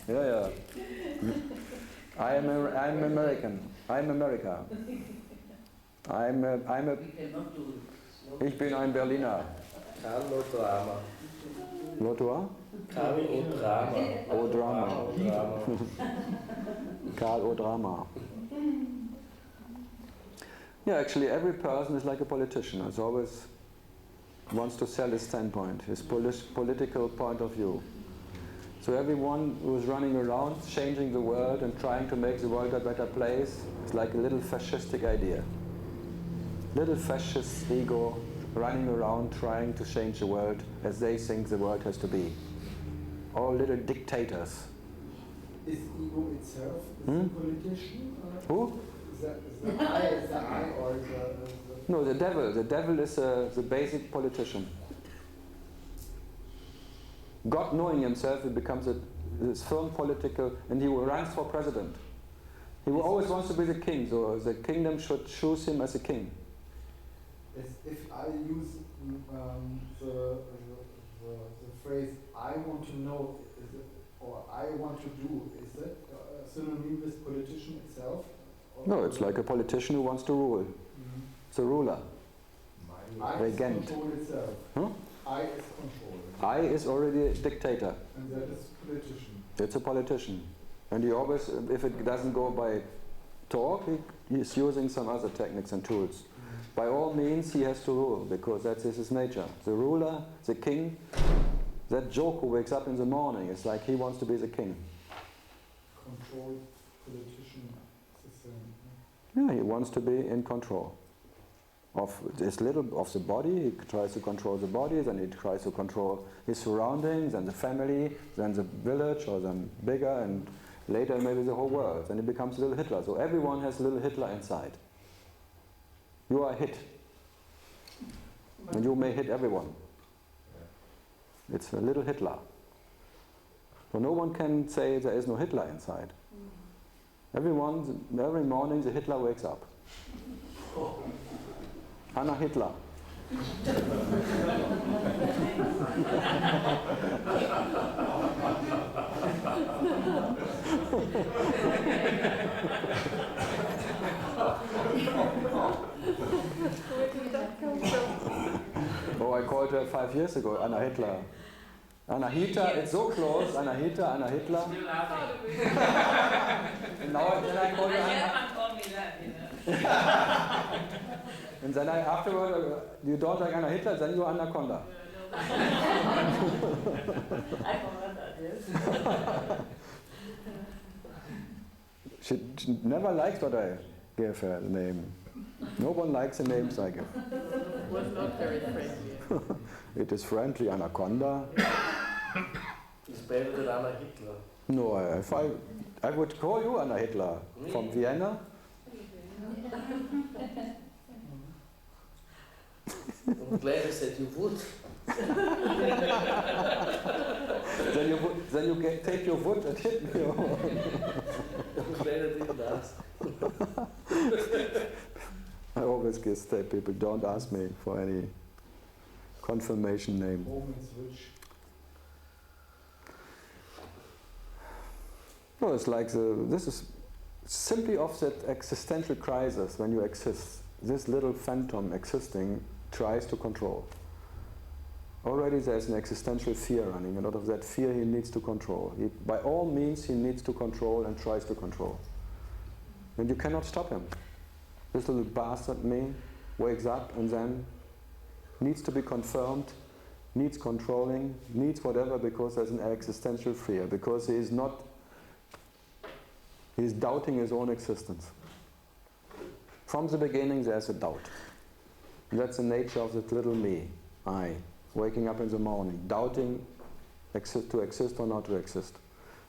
Yeah. I'm American. I'm America. Ich bin ein Berliner. Karl o Drama. What do I? Karl o Drama. O Drama. Karl o Drama. Yeah, actually every person is like a politician. It's always wants to sell his standpoint, his political point of view. So everyone who's running around, changing the world and trying to make the world a better place is like a little fascistic idea. Little fascist ego running around trying to change the world as they think the world has to be. All little dictators. Is ego itself a politician? Who? Is the I or the... No, the devil. The devil is the basic politician. God knowing himself, he becomes this firm political, and he runs for president. He always wants to be the king, so the kingdom should choose him as a king. If I use the phrase "I want to know," is it, or "I want to do," is it synonym with politician itself? No, it's like a politician who wants to rule. It's a ruler. I Regent. is control itself. Huh? I is control. I is already a dictator. And that is politician. It's a politician. And he always, if it doesn't go by talk, he's using some other techniques and tools. By all means, he has to rule, because that's his nature. The ruler, the king, that joke who wakes up in the morning, it's like he wants to be the king. Control, politician, it's the same. Yeah, he wants to be in control of this little of the body. He tries to control the body, then he tries to control his surroundings, and the family, then the village, or then bigger, and later maybe the whole world. Then he becomes a little Hitler. So everyone has a little Hitler inside. You are a hit. And you may hit everyone. It's a little Hitler. So no one can say there is no Hitler inside. Every morning the Hitler wakes up. Anna Hitler. Oh, I called her 5 years ago, Anna Hitler. Anna Hitler, it's so close, Anna Hitler, Anna Hitler. Still laughing. And now then I called her Anna. Told me that, And then afterward, you don't like Anna Hitler, then you're Anaconda. I forgot that, yes. She never likes what I give her the name. No one likes the names I give. It was not very friendly. It is friendly, Anaconda. It's better than Anna Hitler. No, if I would call you Anna Hitler from Vienna. I'm glad I said you would. then you take your wood and hit me. I'm glad I didn't ask. I always say people, don't ask me for any confirmation name. No, it's like this is simply of that existential crisis when you exist. This little phantom existing tries to control. Already there's an existential fear running, and out of that fear he needs to control. By all means he needs to control and tries to control. And you cannot stop him. This little bastard me wakes up and then needs to be confirmed, needs controlling, needs whatever, because there's an existential fear, because he's doubting his own existence. From the beginning there's a doubt. That's the nature of that little me, I, waking up in the morning, doubting to exist or not to exist.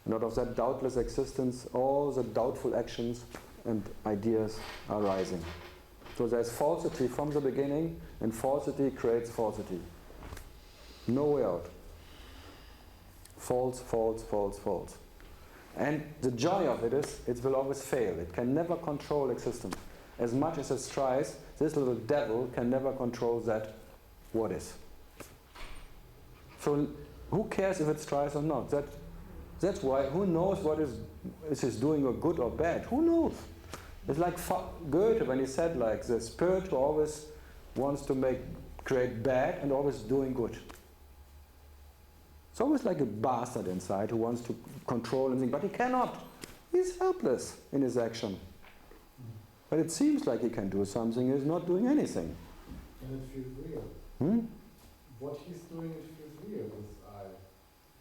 And out of that doubtless existence, all the doubtful actions and ideas are rising. So there's falsity from the beginning, and falsity creates falsity. No way out. False, false, false, false. And the joy of it is, it will always fail. It can never control existence. As much as it tries, this little devil can never control that what is. So who cares if it tries or not? That's why, who knows what is it doing or good or bad? Who knows? It's like Goethe when he said like the spirit who always wants to create bad and always doing good. It's always like a bastard inside who wants to control anything, but he cannot. He's helpless in his action. But it seems like he can do something, he's not doing anything. And it feels real. What he's doing, it feels real, this I.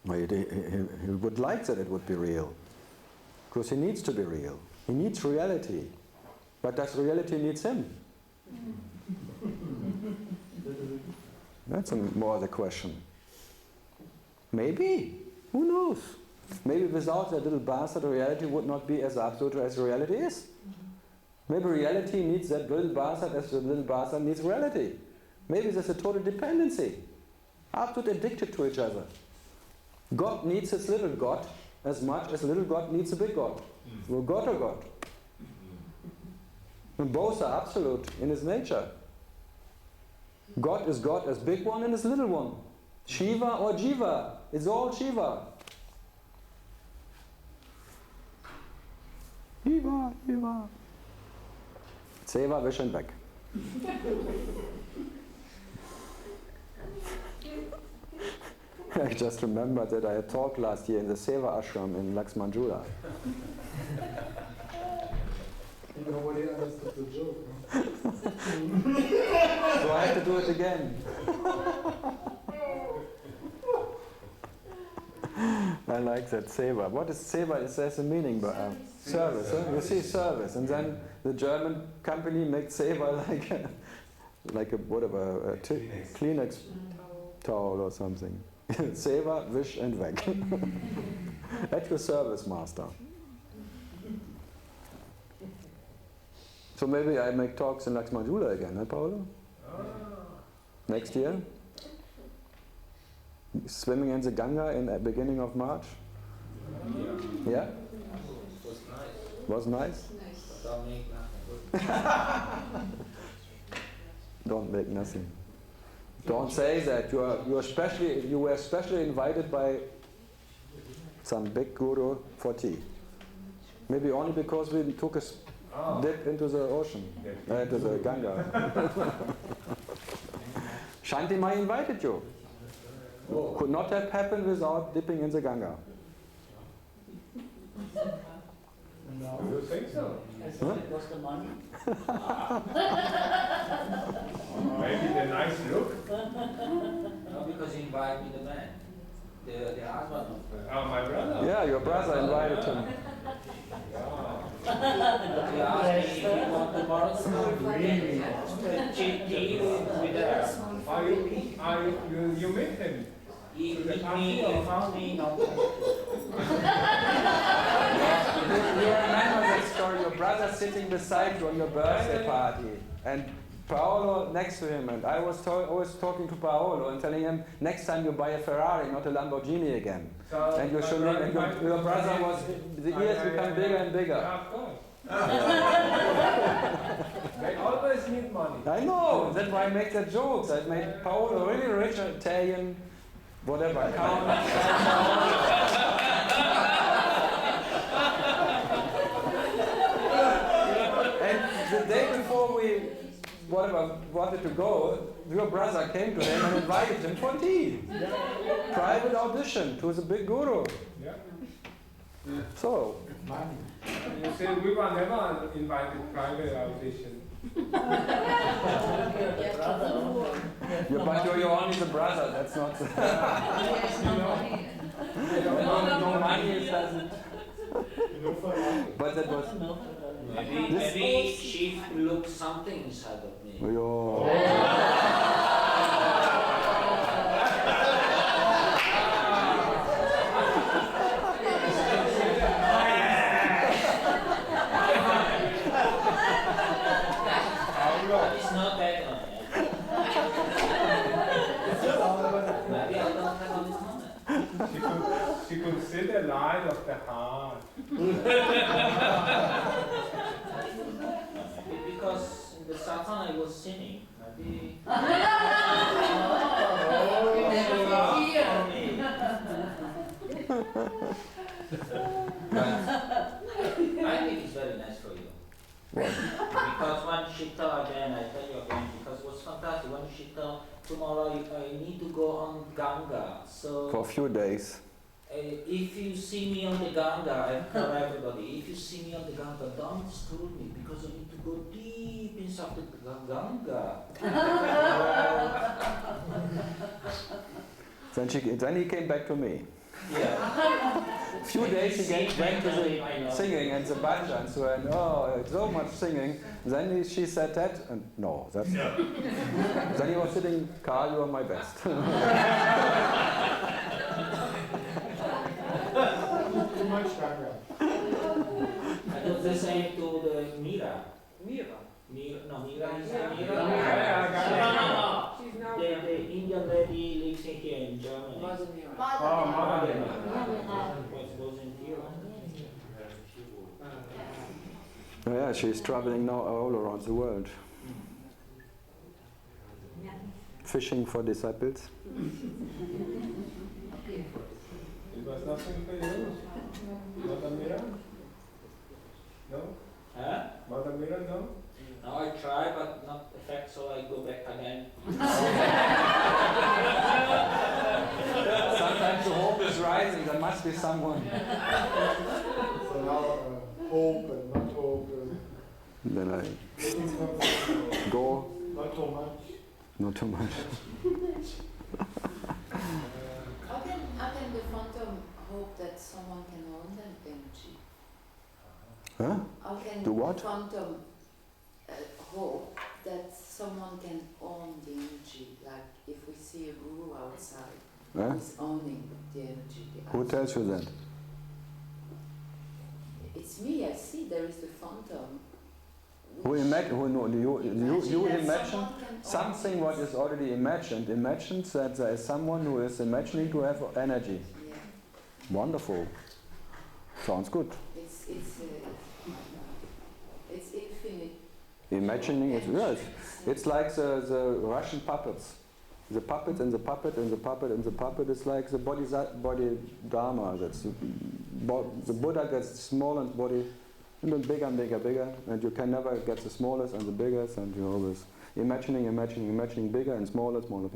Well, he would like that it would be real. Because he needs to be real. He needs reality. But does reality needs him? That's more the question. Maybe. Who knows? Maybe without that little bastard, reality would not be as absolute as reality is. Maybe reality needs that little bastard as the little bastard needs reality. Maybe there's a total dependency. Absolutely addicted to each other. God needs his little God as much as little God needs a big God. Well, God or God. And both are absolute in his nature. God is God as big one and as little one. Shiva or Jiva. It's all Shiva. Shiva, Shiva. Seva, wisch und weg. I just remembered that I had talked last year in the Seva ashram in Laxmanjula. Nobody understood the joke, huh? So I had to do it again. I like that, Seva. What is Seva? It says a meaning, but service. Huh? You see, service. And then the German company makes Seva like a whatever, Kleenex towel or something. Seva, wish and weg. At your service, master. So maybe I make talks in Laxmanjula again, huh, Paolo? Next year? Swimming in the Ganga in the beginning of March? Yeah? Was nice? Don't make nothing. Don't make nothing. Don't say that. You were specially invited by some big guru for tea. Maybe only because we took a dip into the ocean, into the Ganga. Shanti Mai invited you. Could not have happened without dipping in the Ganga. No. You think so? Huh? It was the money. Maybe the nice look. No, because he invited me the man. The husband of my brother. Yeah, your brother invited him. He asked me if you want to borrow some. Really? Cheap tea with You met him? He found me not. You remember that story, your brother sitting beside you on your birthday party, and Paolo next to him, and I was always talking to Paolo and telling him, next time you buy a Ferrari, not a Lamborghini again. So and you should and your brother was, the ears become bigger and bigger. Yeah, of course. They always need money. I know, that's why I make the jokes. I made Paolo really rich, Italian, whatever, count. And the day before we wanted to go, your brother came to him and invited him for tea. Private audition to the big guru. Yeah. So. You say we were never invited private audition. But you're only the brother, that's not the... no money, it doesn't... But that was... Maybe she if you look something inside of me. It's not that one. Maybe I don't have on this moment. She could see the light of the heart. Because in the satsang I was singing. Maybe. I think it's very nice for you. Because when she tell again, I tell you again, because it was fantastic. When she tell tomorrow I need to go on Ganga, so For a few days. If you see me on the Ganga, I tell everybody, if you see me on the Ganga, don't disturb me because I need to go deep inside the Ganga. Then he came back to me. Yeah. A few days he went to the singing and the banja and so on. Oh, so much singing. Then she said that, and no, that's not. Then he was sitting, Karl, you are my best. Too much Ganga. I do the same to the Mira. Mira. No, Mira is Yeah. Mira. No. She's now. The Indian lady lives in here in Germany. Mother Mira. Oh, Mother Mira. Was in here. Oh, yeah, she's traveling now all around the world. Fishing for disciples. It was nothing for you? Mother Mira? No? Huh? Mother Mira, no? Now I try, but not effect, so I go back again. Sometimes the hope is rising, there must be someone. So now hope and not hope. Then I Looking for go, not so much. not too much. How can the phantom hope that someone can own that energy? Huh? How can Do what? the phantom hope that someone can own the energy? Like if we see a guru outside Huh? who's owning the energy. Who tells you that? It's me, I see there is the phantom. You imagine that someone can own something what is already imagined. Imagines that there is someone who is imagining to have energy. Yeah. Wonderful. Sounds good. It's infinite. Imagining it, yes. It's like the Russian puppets. The puppet and the puppet and the puppet and the puppet is like the body dharma. That's the Buddha gets small and body and then bigger and bigger, bigger, and you can never get the smallest and the biggest, and you're always imagining bigger and smaller, smaller.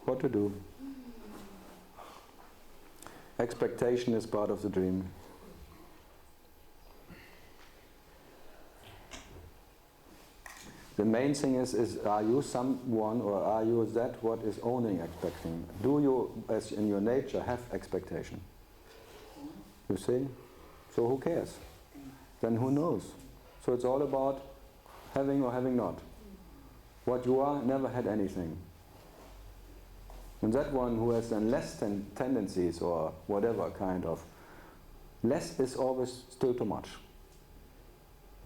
What to do? Expectation is part of the dream. The main thing is are you someone or are you that what is owning expecting? Do you, as in your nature, have expectation? You see? So who cares? Then who knows? So it's all about having or having not. What you are never had anything. And that one who has then less tendencies or whatever kind of, less is always still too much.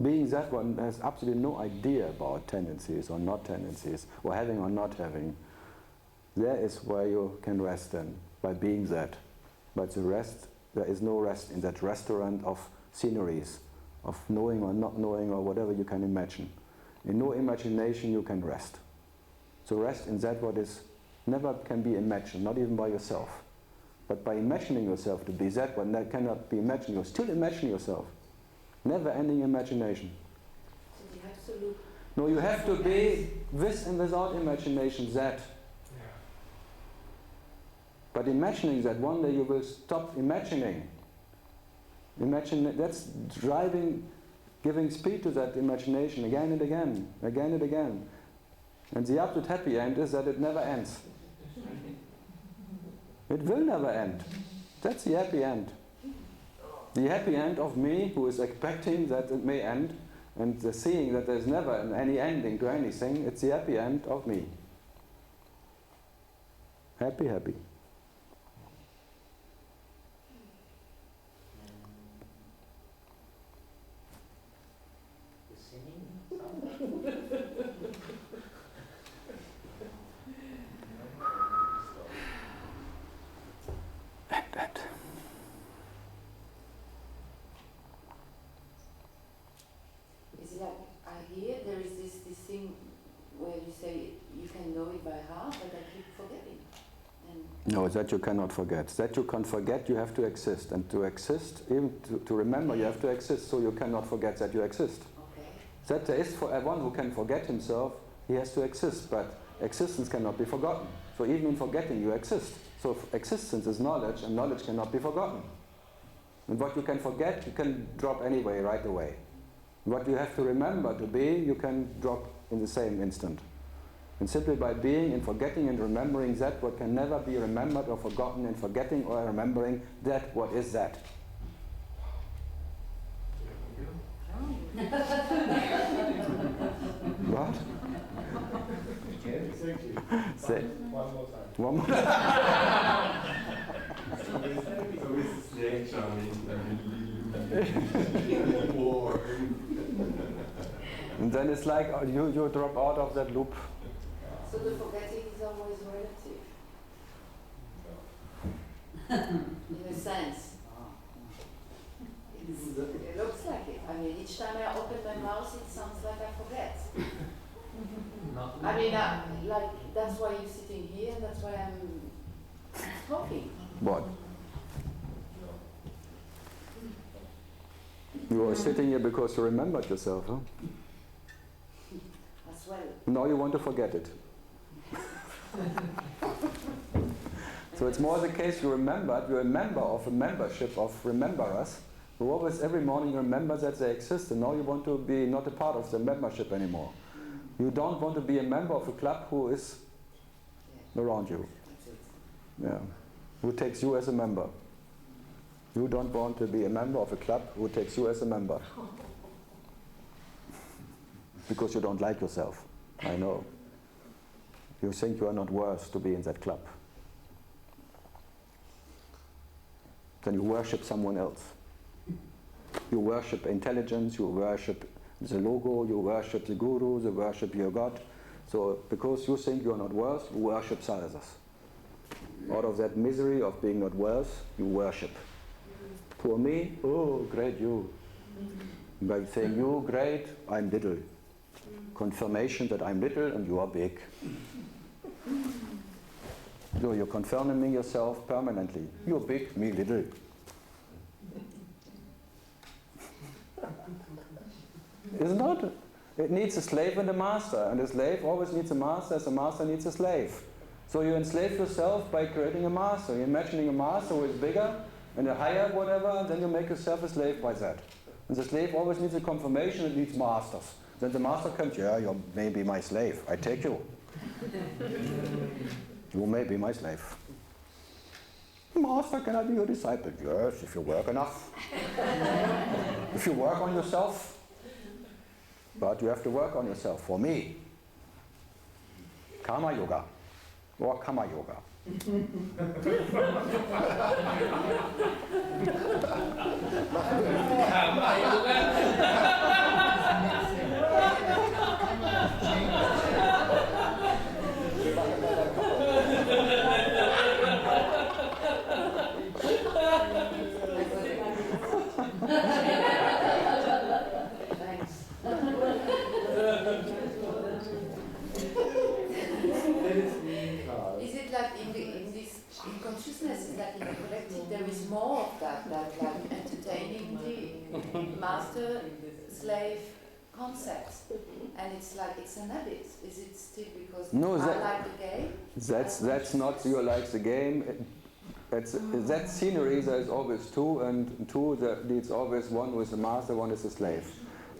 Being that one has absolutely no idea about tendencies or not tendencies, or having or not having. There is where you can rest then, by being that. But the rest, there is no rest in that restaurant of sceneries, of knowing or not knowing or whatever you can imagine. In no imagination you can rest. So rest in that what is never can be imagined, not even by yourself. But by imagining yourself to be that one that cannot be imagined, you still imagine yourself. Never-ending imagination. So the absolute. No, you have to be with and without imagination that. But imagining that one day you will stop imagining. Imagine that's driving, giving speed to that imagination again and again, again and again. And the absolute happy end is that it never ends. It will never end. That's the happy end. The happy end of me, who is expecting that it may end, and the seeing that there's never any ending to anything, it's the happy end of me. Happy, happy. Is it like, I hear there is this thing where you say you can know it by heart, but I keep forgetting. And No, that you cannot forget. That you can forget, you have to exist. And to exist, even to remember, you have to exist, so you cannot forget that you exist. okay. That there is for everyone who can forget himself, he has to exist, but existence cannot be forgotten. So even in forgetting, you exist. So existence is knowledge, and knowledge cannot be forgotten. And what you can forget, you can drop anyway, right away. What you have to remember to be, you can drop in the same instant. And simply by being and forgetting and remembering that, what can never be remembered or forgotten, and forgetting or remembering that, what is that? What? Exactly. Say. One more time. One more. So is snake charming war. And then it's like you drop out of that loop. So the forgetting is always relative. In a sense. It looks like it. I mean, each time I open my mouth, it sounds like I forget. I mean, like, that's why you're sitting here, and that's why I'm talking. What? You are sitting here because you remembered yourself, huh? As well. Now you want to forget it. So it's more the case you're a member of a membership of rememberers who always every morning remember that they exist, and now you want to be not a part of the membership anymore. You don't want to be a member of a club who is around you. Yeah. Who takes you as a member. You don't want to be a member of a club who takes you as a member. Because you don't like yourself. I know. You think you are not worth to be in that club. Then you worship someone else. You worship intelligence, you worship the logo, you worship the guru, you worship your God. So because you think you are not worth, you worship others. Out of that misery of being not worth, you worship. For me, oh, great you. By saying you, great, I'm little. Confirmation that I'm little and you are big. So you're confirming yourself permanently. You're big, me little. It's not. It needs a slave and a master, and a slave always needs a master as a master needs a slave. So you enslave yourself by creating a master. You're imagining a master who is bigger and a higher whatever, and then you make yourself a slave by that. And the slave always needs a confirmation, it needs masters. Then the master comes, yeah, you may be my slave, I take you. You may be my slave. Master, can I be your disciple? Yes, if you work enough. If you work on yourself. But you have to work on yourself. For me, karma yoga or kama yoga. In consciousness, is that in the collective there is more of that, like entertaining the master-slave concept, and it's like it's an habit. Is it still because I like the game? That's not you like the game. That scenery there is always two, and two that needs always one who is a master, one is a slave.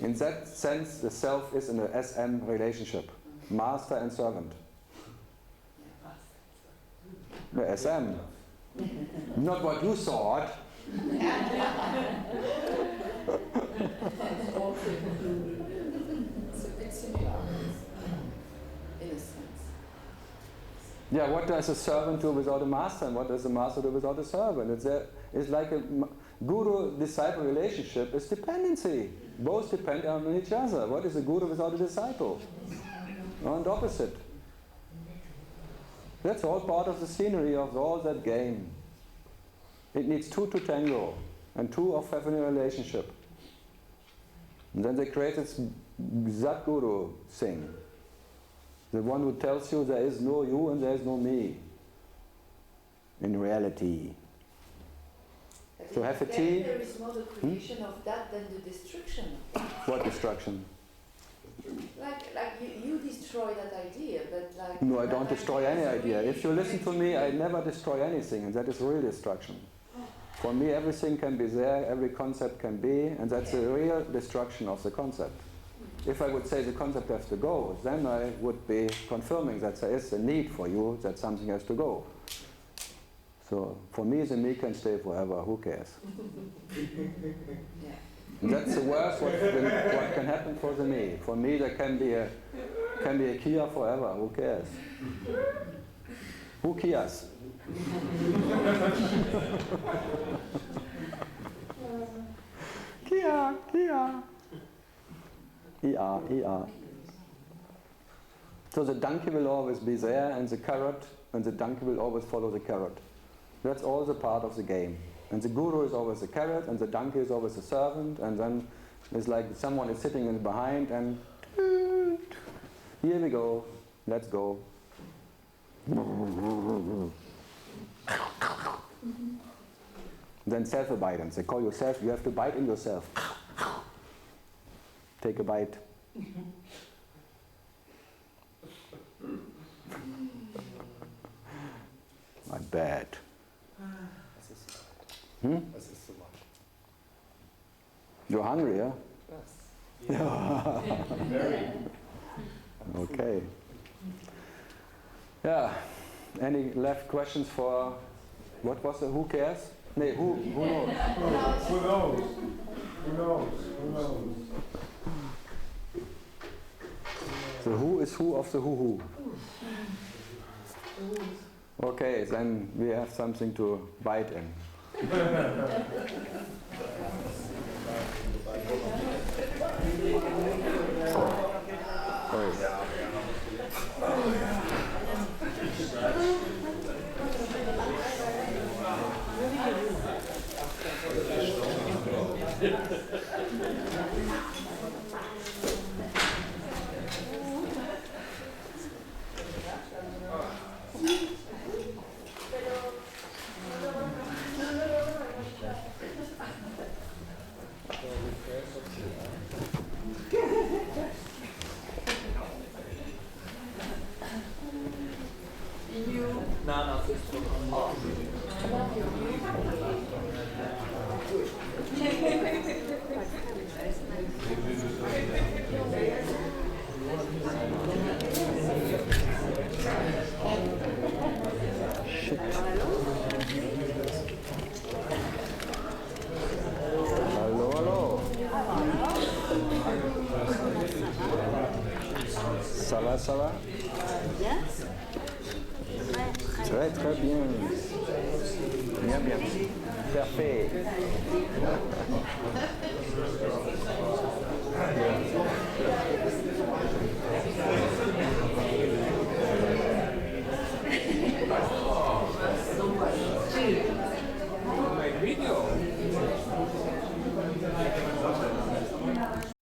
In that sense, the self is in a SM relationship, master and servant. SM. Not what you thought, It's a bit similar, in a sense. Yeah, what does a servant do without a master, and what does a master do without a servant? It's like a guru-disciple relationship is dependency. Both depend on each other. What is a guru without a disciple? And opposite. That's all part of the scenery of all that game. It needs two to tango, and two of having a relationship. And then they create this Satguru thing. The one who tells you there is no you and there is no me. In reality. But So have a then tea. there is more the creation of that than the destruction of that. What destruction? Like you destroy that idea, but like... No, I don't destroy any idea. If you listen to me, I never destroy anything, and that is real destruction. For me, everything can be there, every concept can be, and that's a real destruction of the concept. If I would say the concept has to go, then I would be confirming that there is a need for you, that something has to go. So, for me, the me can stay forever, who cares? And that's the worst what can happen for the me. For me, there can be a Kia forever, who cares? Who cares? Kia. ER. So the donkey will always be there, and the carrot, and the donkey will always follow the carrot. That's all the part of the game. And the guru is always the carrot, and the donkey is always the servant, and then it's like someone is sitting in behind, and here we go, let's go. Then self-abidance. They call yourself, you have to bite in yourself. Take a bite. My bad. You're hungry, yeah? Yes. Very. Okay. Yeah. Any left questions for what was the who cares? No, who knows? Who knows? Who knows? Who knows? The who is who of the who. Okay, then we have something to bite in. Ça va? Très très bien. Bien. Parfait.